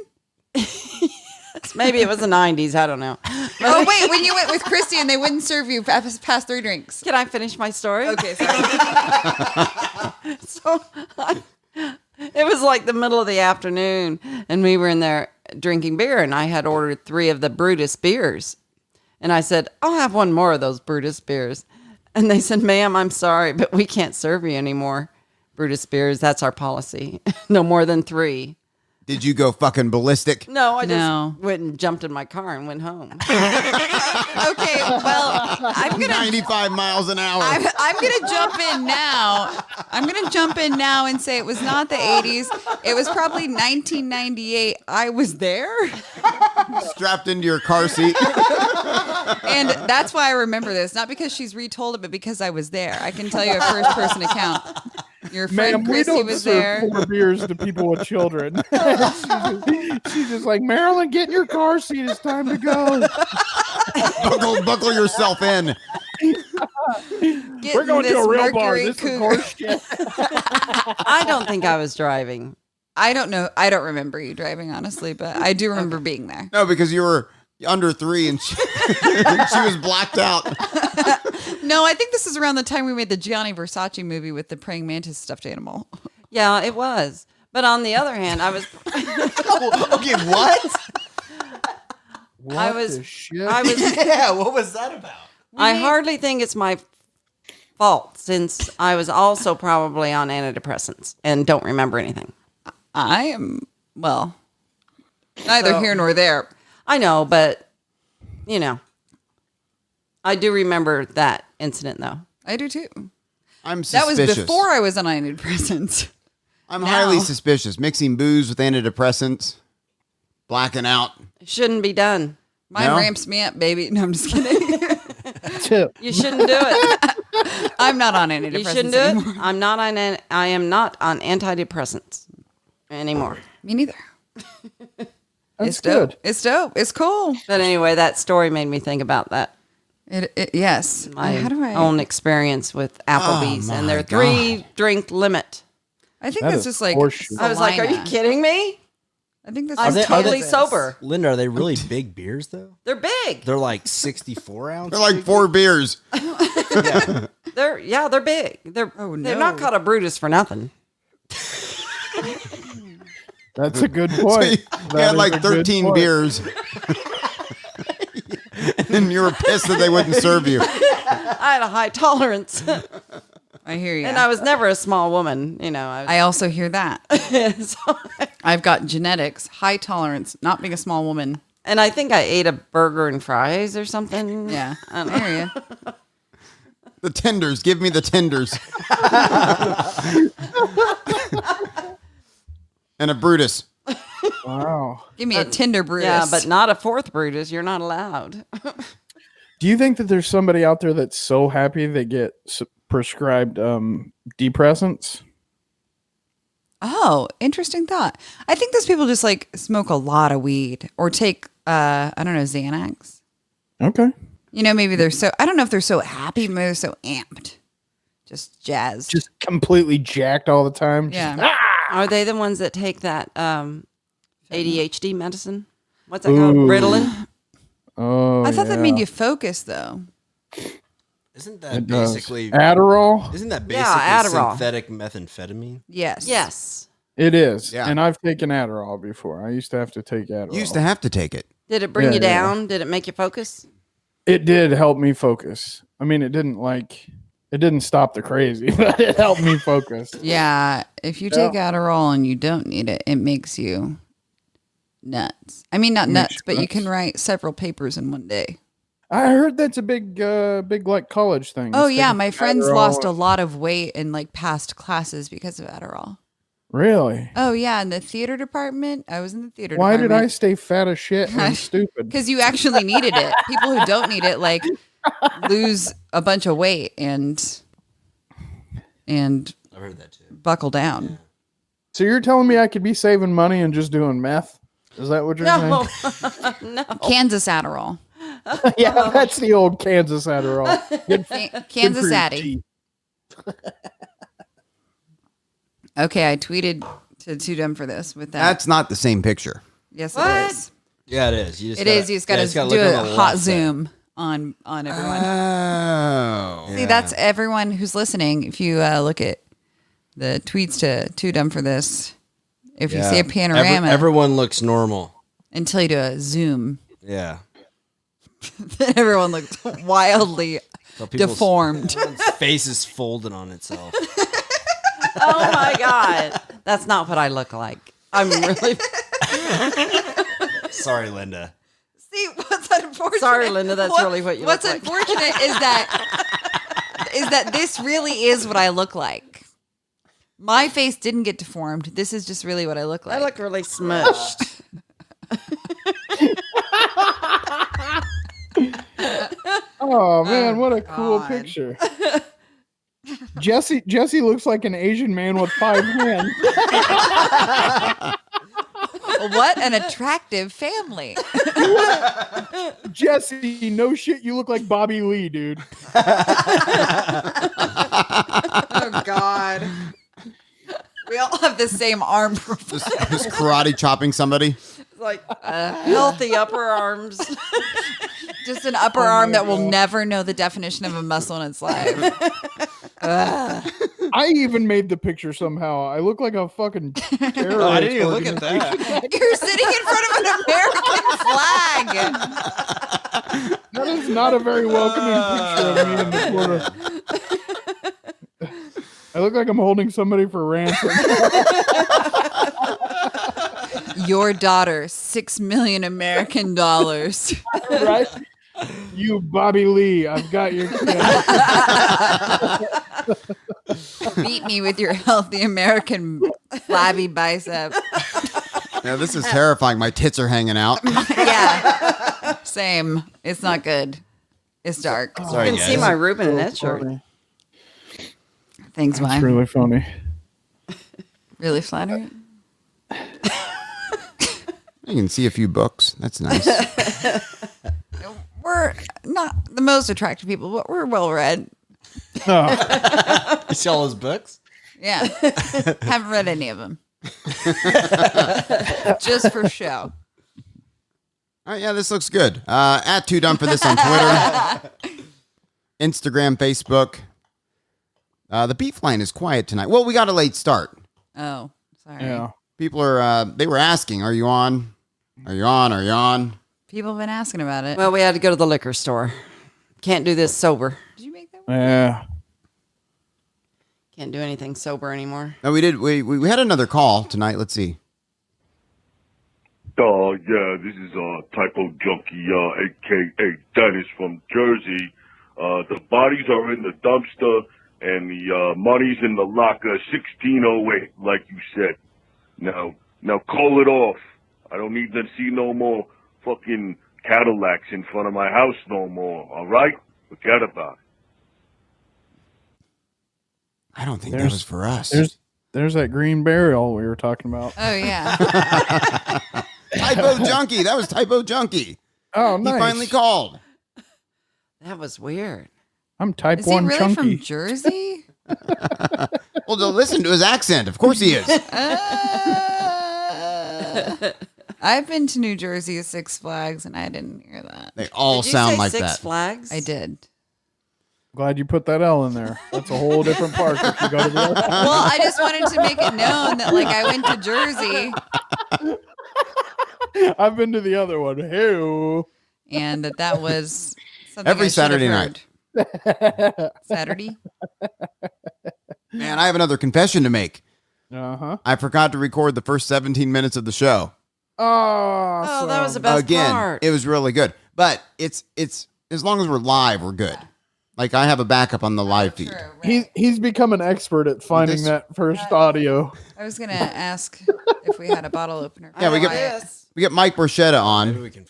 Maybe it was the 90s. I don't know. Oh wait, when you went with Christy and they wouldn't serve you past 3 drinks. Can I finish my story? Okay, sorry. So it was like the middle of the afternoon, and we were in there drinking beer, and I had ordered 3 of the Brutus beers. And I said, I'll have one more of those Brutus beers. And they said, ma'am, I'm sorry, but we can't serve you anymore. Brutus beers, that's our policy. No more than 3. Did you go fucking ballistic? No, I No. just went and jumped in my car and went home. Okay, well, I'm gonna 95 miles an hour. I'm gonna jump in now. I'm gonna jump in now and say it was not the 80s. It was probably 1998. I was there, Strapped into your car seat. and that's why I remember this. Not because she's retold it, but because I was there. I can tell you a first-person account. Your friend Ma'am, we Christy don't was serve there. 4 beers to people with children. she's just like, Marilyn, get in your car seat. It's time to go. buckle yourself in. Get We're going in to a this real bar. Mercury This is Cougar. horse shit. I don't think I was driving. I don't know. I don't remember you driving, honestly, but I do remember being there. No, because you were under 3 and she was blacked out. No, I think this is around the time we made the Gianni Versace movie with the praying mantis stuffed animal. Yeah, it was. But on the other hand, I was Okay, what? What I was- the shit? Yeah, what was that about? I hardly think it's my fault since I was also probably on antidepressants and don't remember anything. I am, well, neither here nor there. I know, but you know, I do remember that incident though. I do too. I'm That was suspicious. before I was on antidepressants. I'm now. highly suspicious. Mixing booze with antidepressants, blacking out. It shouldn't be done. Mine No? ramps me up, baby. No, I'm just kidding. Tip. You shouldn't do it. I'm not on antidepressants You shouldn't do anymore. it. I am not on antidepressants anymore. Me neither. That's It's dope. good. It's dope. It's cool. But anyway, that story made me think about that. Yes. My How do I? own experience with Applebee's and their my 3 drink limit. I think That that's is just like. horseshit. I was like, are you Salina. kidding me? I think that's I'm just totally Kansas. sober. Linda, are they really big beers though? They're big. They're like 64 ounce. They're like 4 beers. They're big. They're not called a Brutus for nothing. That's a good So point. you That had is like a good 13 point. beers. And you were pissed that they wouldn't serve you. I had a high tolerance, I hear you. and I was never a small woman. You know, I also hear that. so- I've got genetics, high tolerance, not being a small woman. and I think I ate a burger and fries or something. Yeah, I don't I hear you. The tenders. Give me the tenders. And a Brutus. Wow. Give me a Tinder Brutus. Yeah, but not a 4th Brutus. You're not allowed. Do you think that there's somebody out there that's so happy they get prescribed depressants? Oh, interesting thought. I think those people just like smoke a lot of weed or take I don't know, Xanax. Okay. You know, maybe they're so, I don't know if they're so happy, maybe they're so amped. Just jazzed. Just completely jacked all the time. yeah. Are they the ones that take that ADHD medicine? What's that called? Ritalin? Oh, I thought that made you focus, though. Isn't that It does. basically Adderall? Isn't that Yeah, basically Adderall. synthetic methamphetamine? Yes. Yes. It is. Yeah. And I've taken Adderall before. I used to have to take Adderall. You used to have to take it. Did it bring Yeah, you yeah. down? Did it make you focus? It did help me focus. I mean, it didn't stop the crazy, but it helped me focus. Yeah. If you take Adderall and you don't need it, it makes you nuts. I mean, not Makes nuts, you but you nuts. can write several papers in one day. I heard that's a big like college thing. Oh, It's yeah. taking My friends Adderall. lost a lot of weight in like past classes because of Adderall. Really? Oh, yeah. In the theater department, I was in the theater Why did I department. stay fat as shit and stupid? Because you actually needed it. People who don't need it, like, lose a bunch of weight and I've heard that too. buckle down. So you're telling me I could be saving money and just doing meth? Is that what you're No. saying? Kansas Adderall. Yeah, that's the old Kansas Adderall. Good Kansas for your Addy. teeth. Okay, I tweeted to Too Dumb for This with that. That's not the same picture. Yes, What? it is. Yeah, it is. You just It is. You just got to do a hot zoom on everyone. Oh. See, that's everyone who's listening. If you look at the tweets to Too Dumb for This, if you see a panorama everyone looks normal. until you do a zoom, Yeah. then everyone looks wildly So people's- deformed. Everyone's face is folded on itself. Oh my God. That's not what I look like. I'm really Sorry, Linda. See, what's unfortunate? Sorry, Linda. That's really what you What's look like. unfortunate is that this really is what I look like. My face didn't get deformed. This is just really what I look like. I look really smushed. Oh man, what a cool God. picture. Jesse looks like an Asian man with 5 hands. What an attractive family. Jesse, no shit, you look like Bobby Lee, dude. Oh God. We all have the same arm profile. Just karate chopping somebody. Like healthy upper arms. Just an upper arm that will never know the definition of a muscle in its life. I even made the picture somehow. I look like a fucking terrorist. Oh, I didn't even look at that. You're sitting in front of an American flag. That is not a very welcoming picture of me in the corner. I look like I'm holding somebody for ransom. Your daughter, $6 million American dollars. Right? You, Bobby Lee, I've got your kid. Beat me with your healthy American flabby bicep. Yeah, this is terrifying. My tits are hanging out. Yeah. Same. It's not good. It's dark. Sorry, You can see guys. my Reuben in that shirt. Thanks, It's Mike. really funny. Really flattering. You can see a few books. That's nice. We're not the most attractive people, but we're well read. Oh, You sell his books? Yeah. Haven't read any of them. Just for show. All right, yeah, this looks good. At Too Dumb for This on Twitter, Instagram, Facebook. The beef line is quiet tonight. Well, we got a late start. Oh, sorry. yeah. People are, they were asking, are you on? Are you on? Are you on? People have been asking about it. Well, we had to go to the liquor store. Can't do this sober. Did you make that one? Yeah. Can't do anything sober anymore. No, we did. We had another call tonight. Let's see. Yeah, this is Typo Junkie, aka Dennis from Jersey. The bodies are in the dumpster and the money's in the locker 1608, like you said. Now call it off. I don't need to see no more fucking Cadillacs in front of my house no more, all right? Forget about it. I don't think that There's- was for us. There's that green burial we were talking about. Oh, yeah. Typo Junkie. That was Typo Junkie. Oh, He nice. finally called. That was weird. I'm type Is he 1 really chunky. from Jersey? Well, listen to his accent. Of course he is. I've been to New Jersey at Six Flags, and I didn't hear that. They all Did you sound say like Six that. Flags? I did. Glad you put that L in there. That's a whole different park if you go to the other. Well, I just wanted to make it known that, like, I went to Jersey I've been to the other one. Hey. and that was something Every I should have Saturday heard. night. Saturday? Man, I have another confession to make. Uh-huh. I forgot to record the first 17 minutes of the show. Oh, that was the best Again, part. it was really good. But it's as long as we're live, we're good. Like I have a backup on the live feed. He's become an expert at finding This- that first audio. I was going to ask if we had a bottle opener. Yeah, we Yes. get Mike Borchetta Maybe on, we can.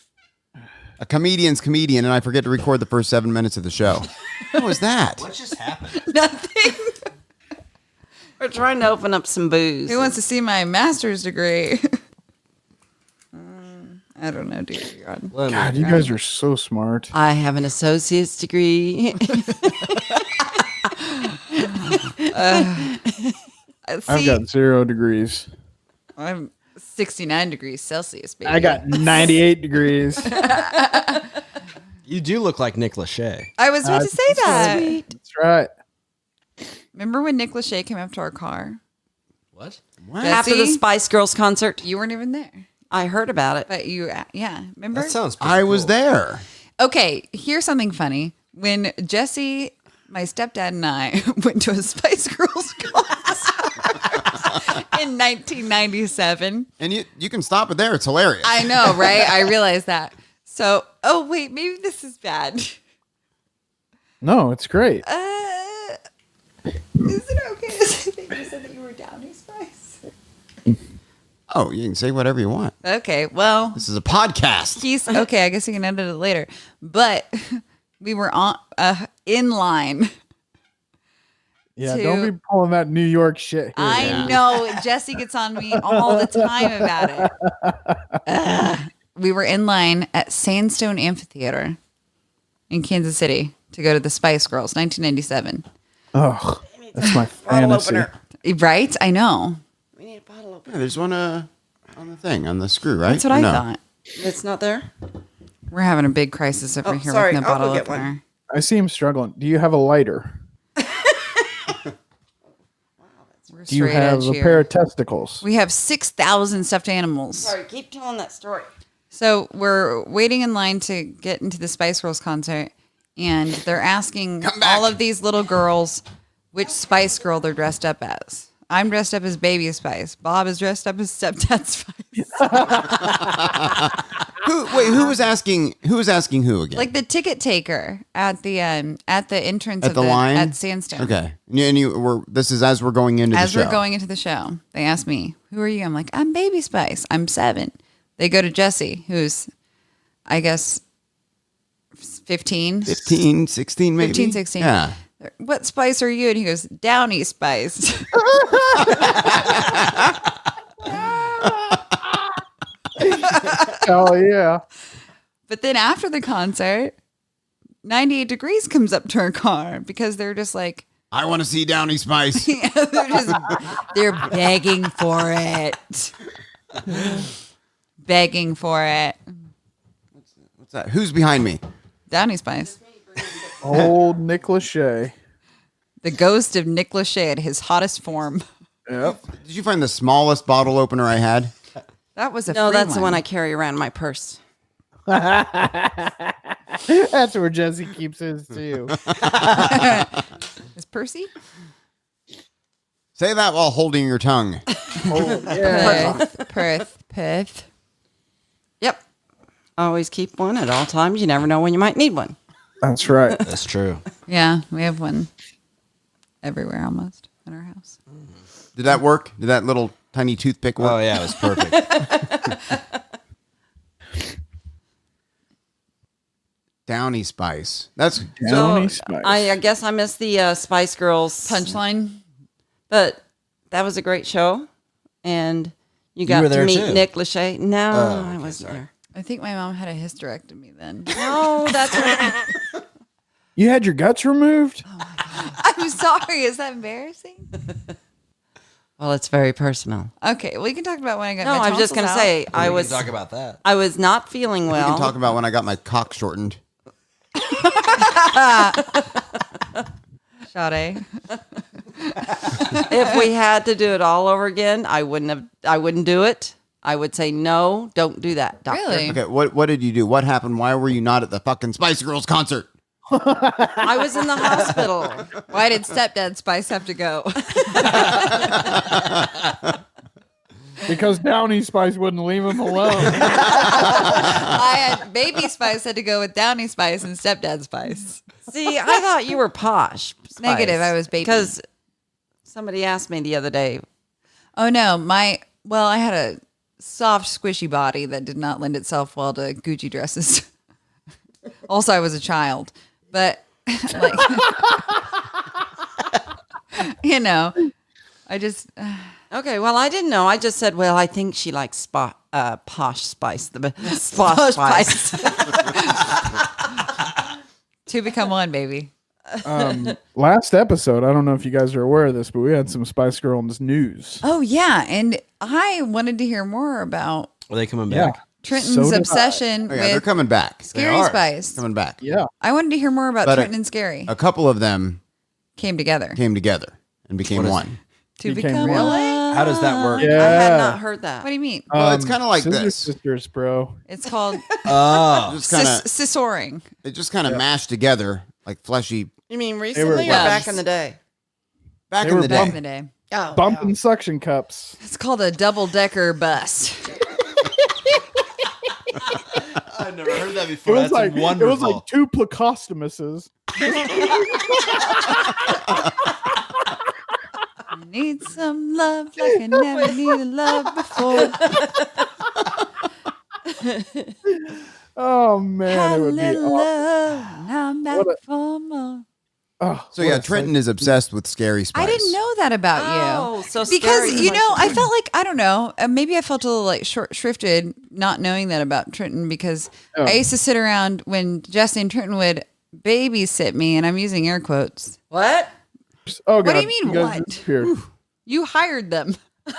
a comedian's comedian, and I forget to record the first 7 minutes of the show. What was that? What just happened? Nothing. We're trying to open up some booze. Who wants to see my master's degree? I don't know, dude. You're on. God, you guys are so smart. I have an associate's degree. I've got 0 degrees. I'm 69 degrees Celsius, baby. I got 98 degrees. You do look like Nick Lachey. I was about to say that. That's right. Remember when Nick Lachey came up to our car? What? After the Jesse? Spice Girls concert, You weren't even there, I heard about it. but you, yeah, remember? That sounds. Pretty I was cool. there. Okay, here's something funny. When Jesse, my stepdad, and I went to a Spice Girls class in 1997. And you can stop it there. It's hilarious. I know, right? I realized that. So, oh wait, maybe this is bad. No, it's great. Is it okay to say that you said that you were Downy Spice? Oh, you can say whatever you want. Okay, well, This is a podcast. he's okay. I guess you can edit it later. But we were on in line. Yeah, to- don't be pulling that New York shit here. I know Jesse gets on me all the time about it. We were in line at Sandstone Amphitheater in Kansas City to go to the Spice Girls, 1997. Oh, that's my Bottle fantasy. opener. Right? I know. We need a bottle opener. Yeah, there's one on the thing, on the screw, right? That's what Or I no? thought. It's not there? We're having a big crisis over Oh, here sorry. with no I'll go bottle get one. opener. I see him struggling. Do you have a lighter? We're Do you straight have edge a here. pair of testicles? We have 6,000 stuffed animals. Sorry, keep telling that story. So we're waiting in line to get into the Spice Girls concert, and they're asking all of these little girls which Spice Girl they're dressed up as. I'm dressed up as Baby Spice. Bob is dressed up as Stepdad Spice. Who was asking? Who was asking who again? Like the ticket taker at the entrance At of the line at Sandstone. Okay, and you were. This is as we're going into As the show. we're going into the show, they ask me, "Who are you?" I'm like, "I'm Baby Spice. I'm 7." They go to Jesse, who's, I guess, 15. 15, 16 maybe. 15, 16. Yeah. What spice are you? And he goes, Downy Spice. Oh yeah. But then after the concert, 98 Degrees comes up to our car because they're just like, I want to see Downy Spice. they're begging for it. Begging for it. What's that? Who's behind me? Downy Spice. Old Nick Lachey. The ghost of Nick Lachey at his hottest form. Yep. Did you find the smallest bottle opener I had? That was a No, free that's the one I carry around in my purse. That's where Jesse keeps his too. Is Percy? Say that while holding your tongue. Oh, yeah. Perth. Yep. Always keep one at all times. You never know when you might need one. That's right. That's true. Yeah, we have one everywhere almost in our house. Did that work? Did that little tiny toothpick work? Oh yeah, it was perfect. Downy Spice. That's Downy Spice. I guess I missed the Spice Girls Punchline. but that was a great show, and you got were to there meet too? Nick Lachey. No, Oh, I okay, wasn't sorry. there. I think my mom had a hysterectomy then. No, that's what, You had your guts removed? I'm sorry. Is that embarrassing? Well, it's very personal. Okay, we can talk about when I got No, my I'm just tonsils gonna out. say We can talk about that. I was not feeling We well. can talk about when I got my cock shortened. Sade. If we had to do it all over again, I wouldn't do it. I would say no, don't do that, doctor. Really? Okay, what did you do? What happened? Why were you not at the fucking Spice Girls concert? I was in the hospital. Why did Stepdad Spice have to go? Because Downy Spice wouldn't leave him alone. Baby Spice had to go with Downy Spice and Stepdad Spice. See, I thought you were posh. Spice, Negative, I was baby. Because somebody asked me the other day. Oh no, I had a soft, squishy body that did not lend itself well to Gucci dresses. Also, I was a child, but like, I just. Okay, well, I didn't know. I just said, well, I think she likes posh spice. The posh spice. Two become one, baby. Last episode, I don't know if you guys are aware of this, but we had some Spice Girls news. Oh yeah, and I wanted to hear more about Are they coming Yeah. back? Trenton's So did I. obsession Oh, yeah, they're with coming back. Scary Spice. Coming back. Yeah. I wanted to hear more about But Trenton and Scary. A couple of them Came together came together and became What is- one. to Became become one. one. How does that work? Yeah. I had not heard that. What do you mean? Well, it's kinda like Scissor this. Sisters, bro. It's called Oh, Just kind of scissoring. they just kind of mashed together like fleshy You mean were recently or bumps. back in the day? back They in were the Back day. in the day. Oh, Bumping suction cups. It's called a double-decker bus. I've never heard that It before. was That's like wonderful. it was like two Placostomuses. Need some love like I never needed love before. Oh man, Had it a would be little awesome. love. Now I'm back What a- for more. Oh, So what yeah, a Trenton is obsessed with Scary Spice. I didn't know that about Oh, you. so because Scary I felt like I don't know. Maybe I felt a little like short shrifted not knowing that about Trenton because Oh. I used to sit around when Jesse and Trenton would babysit me, and I'm using air quotes. What? Oh god. do you mean, guys what? disappeared. You hired them I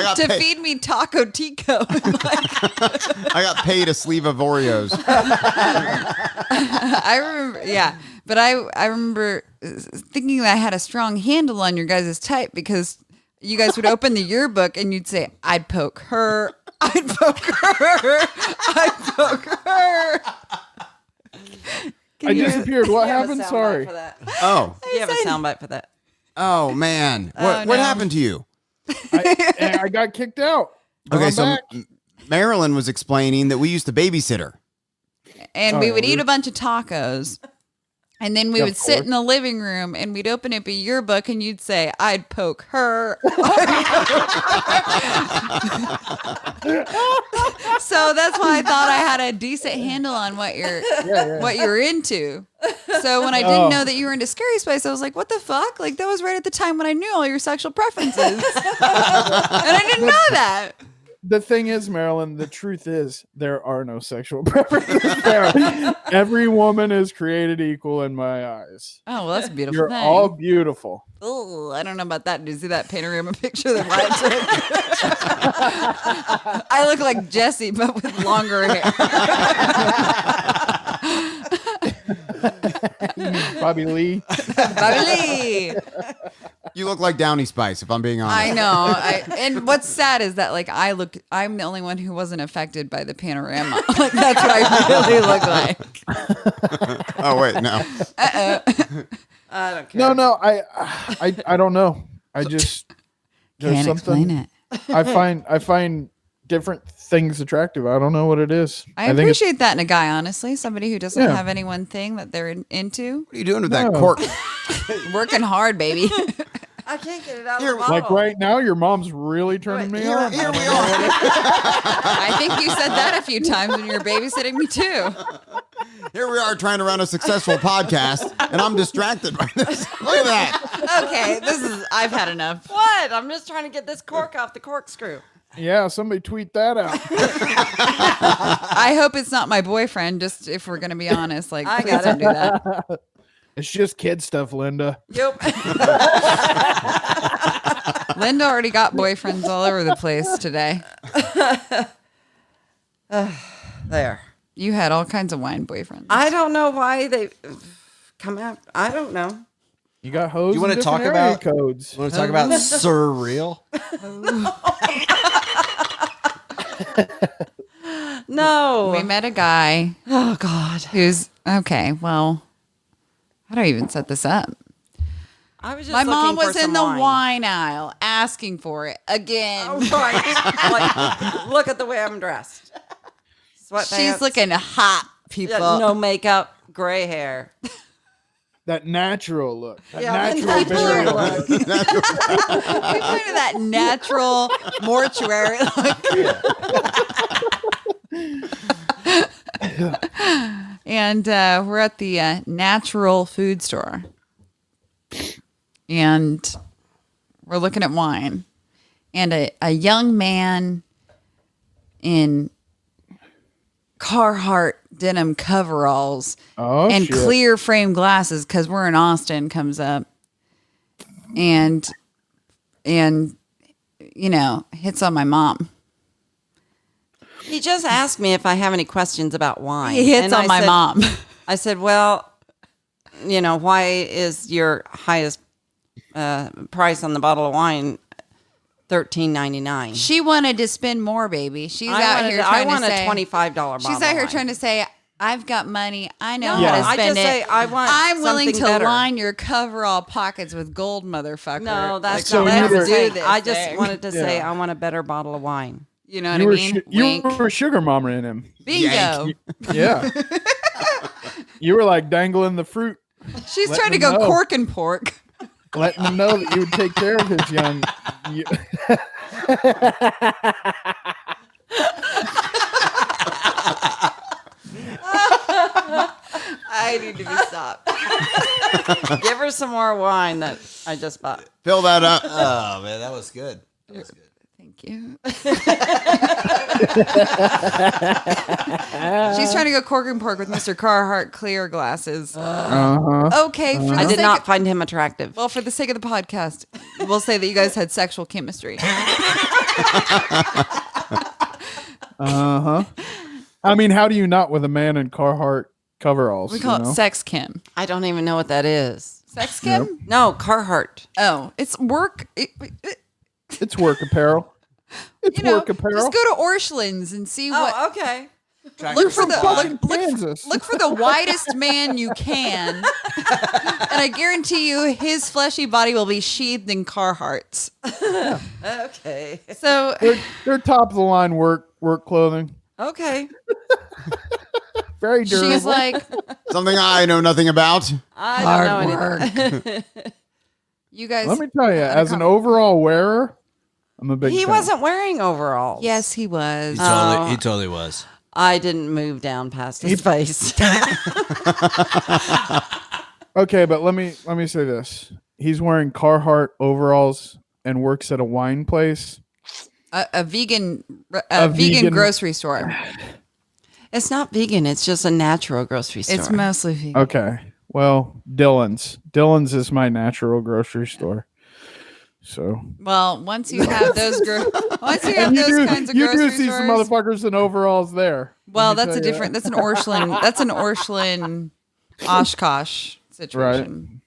got to paid. feed me Taco Tico. I got paid a sleeve of Oreos. I remember, yeah, but I remember thinking that I had a strong handle on your guys' type because you guys would open the yearbook and you'd say, "I'd poke her, I'd poke her, I'd poke her." I disappeared. What You have a happened? soundbite Sorry. for that. Oh, You have a soundbite for that. oh man, what Oh, what no. happened to you? I got kicked out. But Okay, I'm so back. Marilyn was explaining that we used to babysit her. And Oh, we yeah, would we eat were- a bunch of tacos. And then we Yeah, would of sit course. in the living room and we'd open up a yearbook and you'd say, "I'd poke her." So that's why I thought I had a decent handle on what what you were into. So when I didn't know that you were into Scary Spice, I was like, "What the fuck?" Like that was right at the time when I knew all your sexual preferences, and I didn't know that. The thing is, Marilyn, the truth is there are no sexual preferences there. Every woman is created equal in my eyes. Oh well, that's a beautiful You're thing. all beautiful. Ugh, I don't know about that. Did you see that panorama picture that Ryan took? I look like Jesse, but with longer hair. Bobby Lee. Bobby Lee. You look like Downy Spice, if I'm being honest. I know. And what's sad is that like I'm the only one who wasn't affected by the panorama. Like that's what I really look like. Oh wait, no. I don't care. No, I don't know. I just there's Can't something explain it. I find different things attractive. I don't know what it is. I think it's- appreciate that in a guy, honestly. Somebody who doesn't Yeah. have any one thing that they're into. What are you doing with that No. cork? Working hard, baby. I can't get it out Here, of the bottle. like right now, your mom's really turning me Here, on. here we are. I think you said that a few times when you were babysitting me too. Here we are trying to run a successful podcast, and I'm distracted by this. Look at that. Okay, I've had enough. What? I'm just trying to get this cork off the corkscrew. Yeah, somebody tweet that out. I hope it's not my boyfriend. Just if we're gonna be honest, like I please got don't do that. It's just kid stuff, Linda. Yep. Linda already got boyfriends all over the place today. There. You had all kinds of wine boyfriends. I don't know why they come out. I don't know. You got hoes. You want in to talk different area about codes? You want to talk about surreal? No. We met a guy. Oh God. Who's okay? Well, how do I even set this up? I was just My mom looking was for in some the wine aisle asking for it again. Oh, right. Like, look at the way I'm dressed. Sweatpants. She's looking hot, people. Yeah, no makeup, gray hair. That natural look. That Yeah, natural natural burial. look. We're going to that natural mortuary look. And we're at the natural food store. And we're looking at wine. And a young man in Carhartt denim coveralls and shit. clear frame glasses, because we're in Austin, comes up and you know, hits on my mom. He just asked me if I have any questions about wine. He hits And on I my said- mom. I said, well, you know, why is your highest price on the bottle of wine $13.99? She wanted to spend more, baby. She's I out wanted- here I trying want to a say $25 bottle. She's out here trying to say, I've got money. I know No, how to I spend just it. say, I want I'm willing to something better. line your coverall pockets with gold, motherfucker. No, that's So not what you I'm were- saying. this I just thing. wanted to say Yeah. I want a better bottle of wine. You know what You I were mean? you Wink. were sugar mama in him. Bingo. Yeah. You were like dangling the fruit, She's Let trying to them go know. cork and pork. letting him know that you would take care of his young. You, I need to be stopped. Give her some more wine that I just bought. Fill that up. Oh man, that was good. That was good. Thank you. She's trying to go cork and pork with Mr. Carhartt clear glasses. Okay, for the I did sake not of- find him attractive. well, for the sake of the podcast, we'll say that you guys had sexual chemistry. I mean, how do you not with a man in Carhartt coveralls? We call you it know? sex chem. I don't even know what that is. Sex chem? No, Carhartt. Oh, it's work. It's work apparel. It's You know, work apparel. just go to Orscheln's and see what. Oh, okay. Look for the fucking look, Kansas. look for the whitest man you can, and I guarantee you, his fleshy body will be sheathed in Carhartts. Okay. So They're top of the line work clothing. Okay. Very durable. she's like, Something I know nothing about. I don't know anything. "You guys." Let me tell you, as an overall wearer, I'm a big He fan. wasn't wearing overalls. Yes, he was. He totally was. I didn't move down past his face. Okay, but let me say this. He's wearing Carhartt overalls and works at a wine place. A vegan vegan- grocery store. It's not vegan. It's just a natural grocery store. It's mostly vegan. Okay. Well, Dylan's. Dylan's is my natural grocery store. So Well, once you have those, once you have you those do, kinds of you grocery do see stores, some motherfuckers in overalls there. well, Let me that's a tell you different. That's an Orscheln. That's an Orscheln, Oshkosh situation.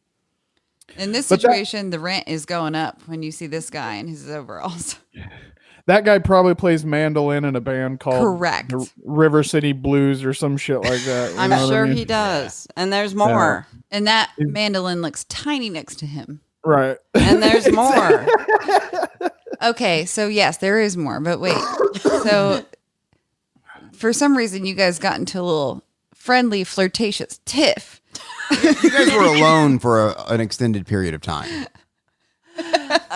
In this But that- situation, the rent is going up when you see this guy in his overalls. That guy probably plays mandolin in a band called Correct. the River City Blues or some shit like that. you I'm know what I sure mean? he does. And there's more. And that mandolin looks tiny next to him. Right. And there's more. Okay, so yes, there is more, but wait. So for some reason, you guys got into a little friendly, flirtatious tiff. You guys were alone for an extended period of time.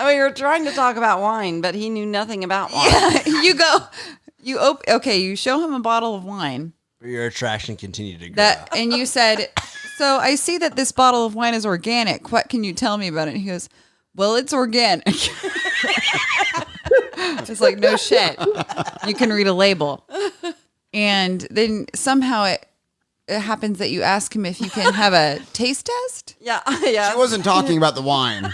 We were trying to talk about wine, but he knew nothing about wine. You show him a bottle of wine. Your attraction continued to grow. And you said, so I see that this bottle of wine is organic. What can you tell me about it? And he goes, well, it's organic. It's like, no shit. You can read a label. And then somehow it happens that you ask him if you can have a taste test. Yeah. She wasn't talking about the wine.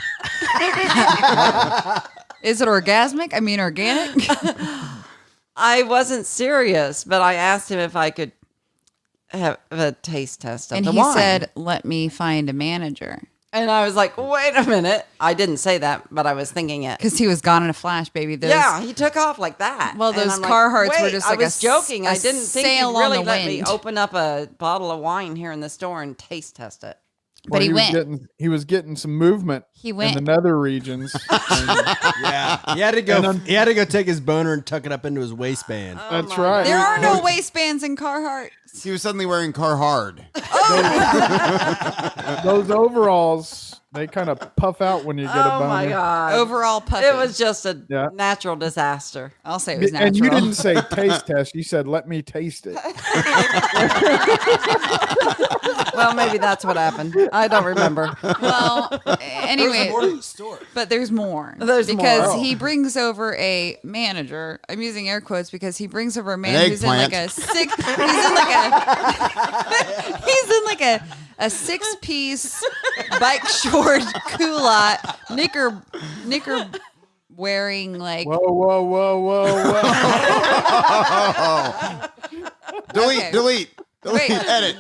Is it orgasmic? I mean, organic? I wasn't serious, but I asked him if I could have a taste test of And the he wine. said, let me find a manager. And I was like, wait a minute. I didn't say that, but I was thinking it. Because he was gone in a flash, baby. Yeah, he took off like that. Well, And those I'm like, Carhartts were wait, just I like was joking. a I didn't think sail he'd on really the let me wind. open up a bottle of wine here in the store and taste test it. But he went. He was getting some movement. He went. in the nether regions. Yeah, he had to go. He had to go take his boner and tuck it up into his waistband. That's right. There are no waistbands in Carhartt. He was suddenly wearing Carhartt. Those overalls, they kind of puff out when you get a boner. Oh my God. Overall puffy. It was just a Yeah. natural disaster. I'll say it was natural. And you didn't say taste test. You said, let me taste it. Well, maybe that's what happened. I don't remember. Well, anyway, but there's more. There's because more. he brings over a manager. I'm using air quotes because he brings over a man who's in like a eggplant. he's in like a 6-piece bike short culotte knicker wearing like Whoa, whoa, whoa, whoa, whoa. Delete. Wait. Edit.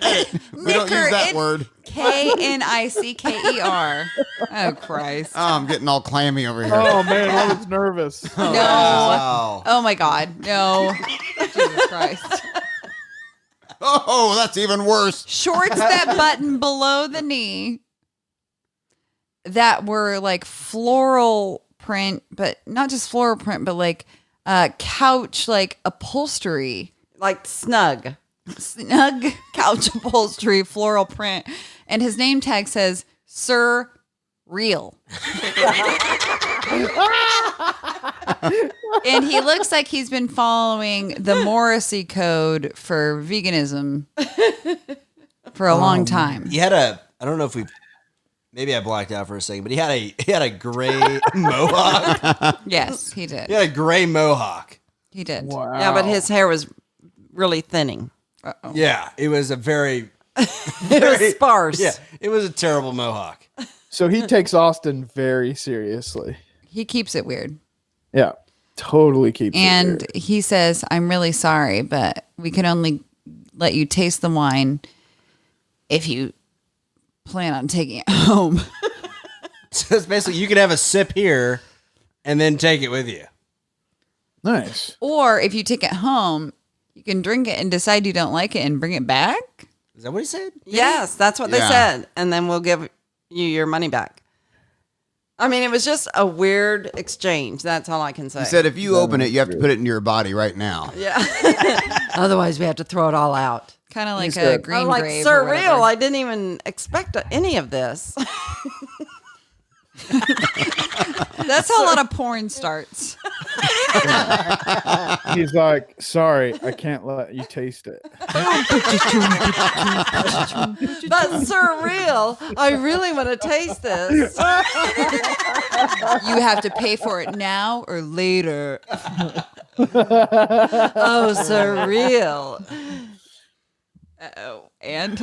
We don't use that word. Knicker. Oh Christ. Oh, I'm getting all clammy over here. Oh, man, I was nervous. No. Wow. Oh my God. No. Jesus Christ. Oh, that's even worse. Shorts that button below the knee that were like floral print, but not just floral print, but like couch like upholstery. Like snug Couch upholstery, floral print. And his name tag says Sir Real. And he looks like he's been following the Morrissey code for veganism for a long time. He had I don't know if maybe I blacked out for a second, but he had a gray mohawk. Yes, he did. He had a gray mohawk. He did. Wow. Yeah, but his hair was really thinning. Uh-oh. Yeah, it was a very It was sparse. Yeah, it was a terrible mohawk. So he takes Austin very seriously. He keeps it weird. Yeah, totally keeps it And weird. he says, I'm really sorry, but we can only let you taste the wine if you plan on taking it home. So it's basically you can have a sip here and then take it with you. Nice. Or if you take it home, you can drink it and decide you don't like it and bring it back. Is that what he said? Yes, that's what they Yeah. said. And then we'll give you your money back. I mean, it was just a weird exchange. That's all I can say. He said if you open it, you have to put it in your body right now. Yeah. Otherwise, we have to throw it all out. Kind of like a said- green I'm like, grave. Sir or whatever. Real, I didn't even expect any of this. That's how a lot of porn starts. He's like, sorry, I can't let you taste it. But Sir Real, I really want to taste this. You have to pay for it now or later. Oh, Sir Real. Oh, and?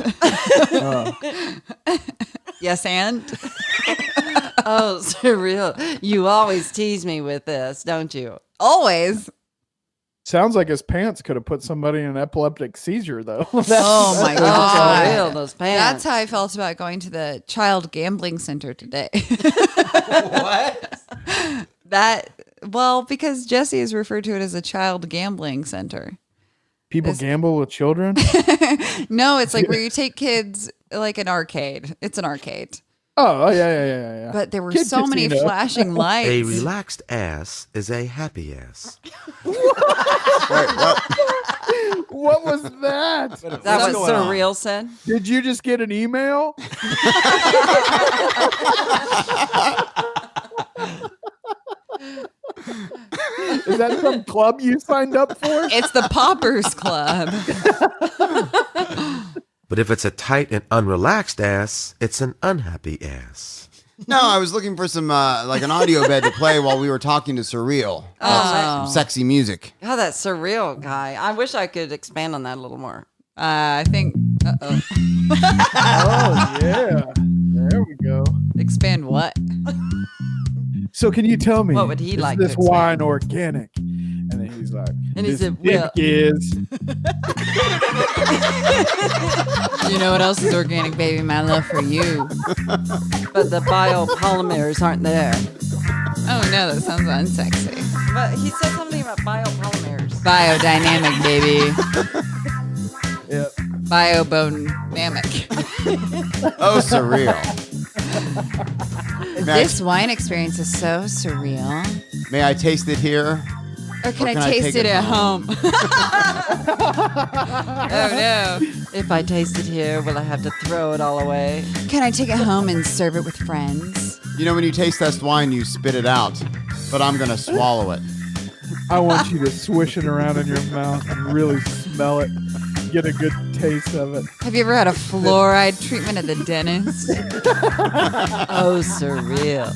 Yes, and? Oh, Sir Real. You always tease me with this, don't you? Always. Sounds like his pants could have put somebody in an epileptic seizure, though. Oh my Oh, God. Sir Real, those pants. That's how I felt about going to the child gambling center today. What? Because Jesse has referred to it as a child gambling center. People gamble with children? No, it's like where you take kids, like an arcade. It's an arcade. Oh, yeah. But there were Kid so many casino. flashing lights. A relaxed ass is a happy ass. What was that? That What's what going Sir on? Real said? Did you just get an email? Is that some club you signed up for? It's the Poppers Club. But if it's a tight and unrelaxed ass, it's an unhappy ass. No, I was looking for some like an audio bed to play while we were talking to Surreal. Some sexy music. God, that Surreal guy. I wish I could expand on that a little more. I think. Uh-oh. Oh yeah, there we go. Expand what? So can you tell me, What would he is like this to expand? wine organic? And then he's like, And he this said, dick well- is. You know what else is organic, baby? My love for you. But the biopolymers aren't there. Oh no, that sounds unsexy. But he said something about biopolymers. Biodynamic, baby. Yep. Biodynamic. Oh, Surreal. This wine experience is so surreal. May I taste it here? Or can I can I taste take it it at home? Oh no. If I taste it here, will I have to throw it all away? Can I take it home and serve it with friends? You know, when you taste test wine, you spit it out, but I'm going to swallow it. I want you to swish it around in your mouth and really smell it. Get a good taste of it. Have you ever had a fluoride treatment at the dentist? Oh, Surreal.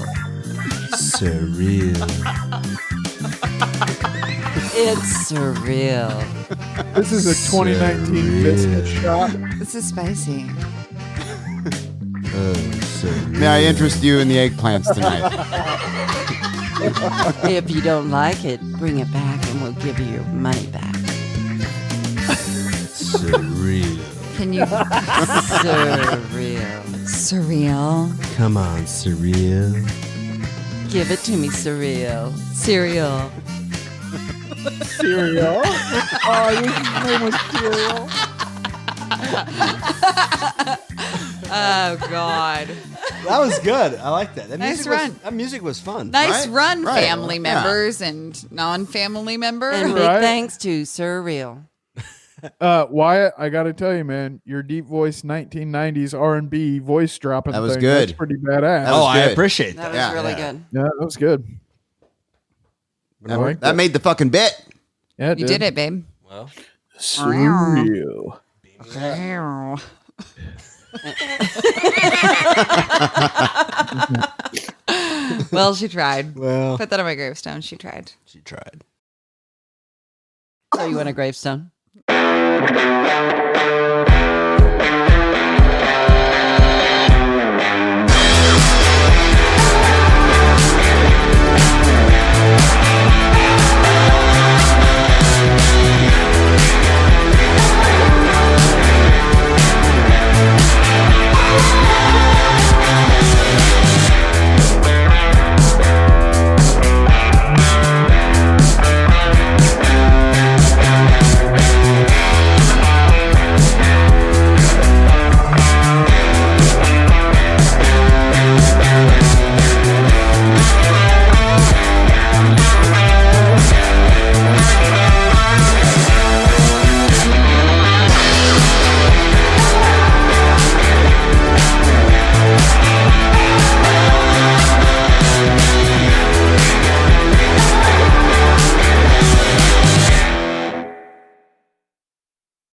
Surreal. It's Surreal. This is a 2019 biscuit shot. This is spicy. May I interest you in the eggplants tonight? If you don't like it, bring it back and we'll give you your money back. Surreal. Can you? Surreal. Surreal. Come on, Surreal. Give it to me, Surreal. Cereal. Cereal. Oh, this name was cereal. Oh God. That was good. I like that. That Nice music run. Was, that music was fun. Nice Right? run, Right. family Yeah. members and non-family members. And big Right. thanks to Surreal. Wyatt, I got to tell you, man, your deep voice 1990s R&B voice dropping That was thing, good. that's pretty badass. That was Oh, I good. appreciate That that. was Yeah, really yeah. good. Yeah, that was good. That, like that made the fucking bit. Yeah, You did it, babe. Well, Surreal. Well, she tried. well, Put that on my gravestone. She tried. she tried. So you want a gravestone?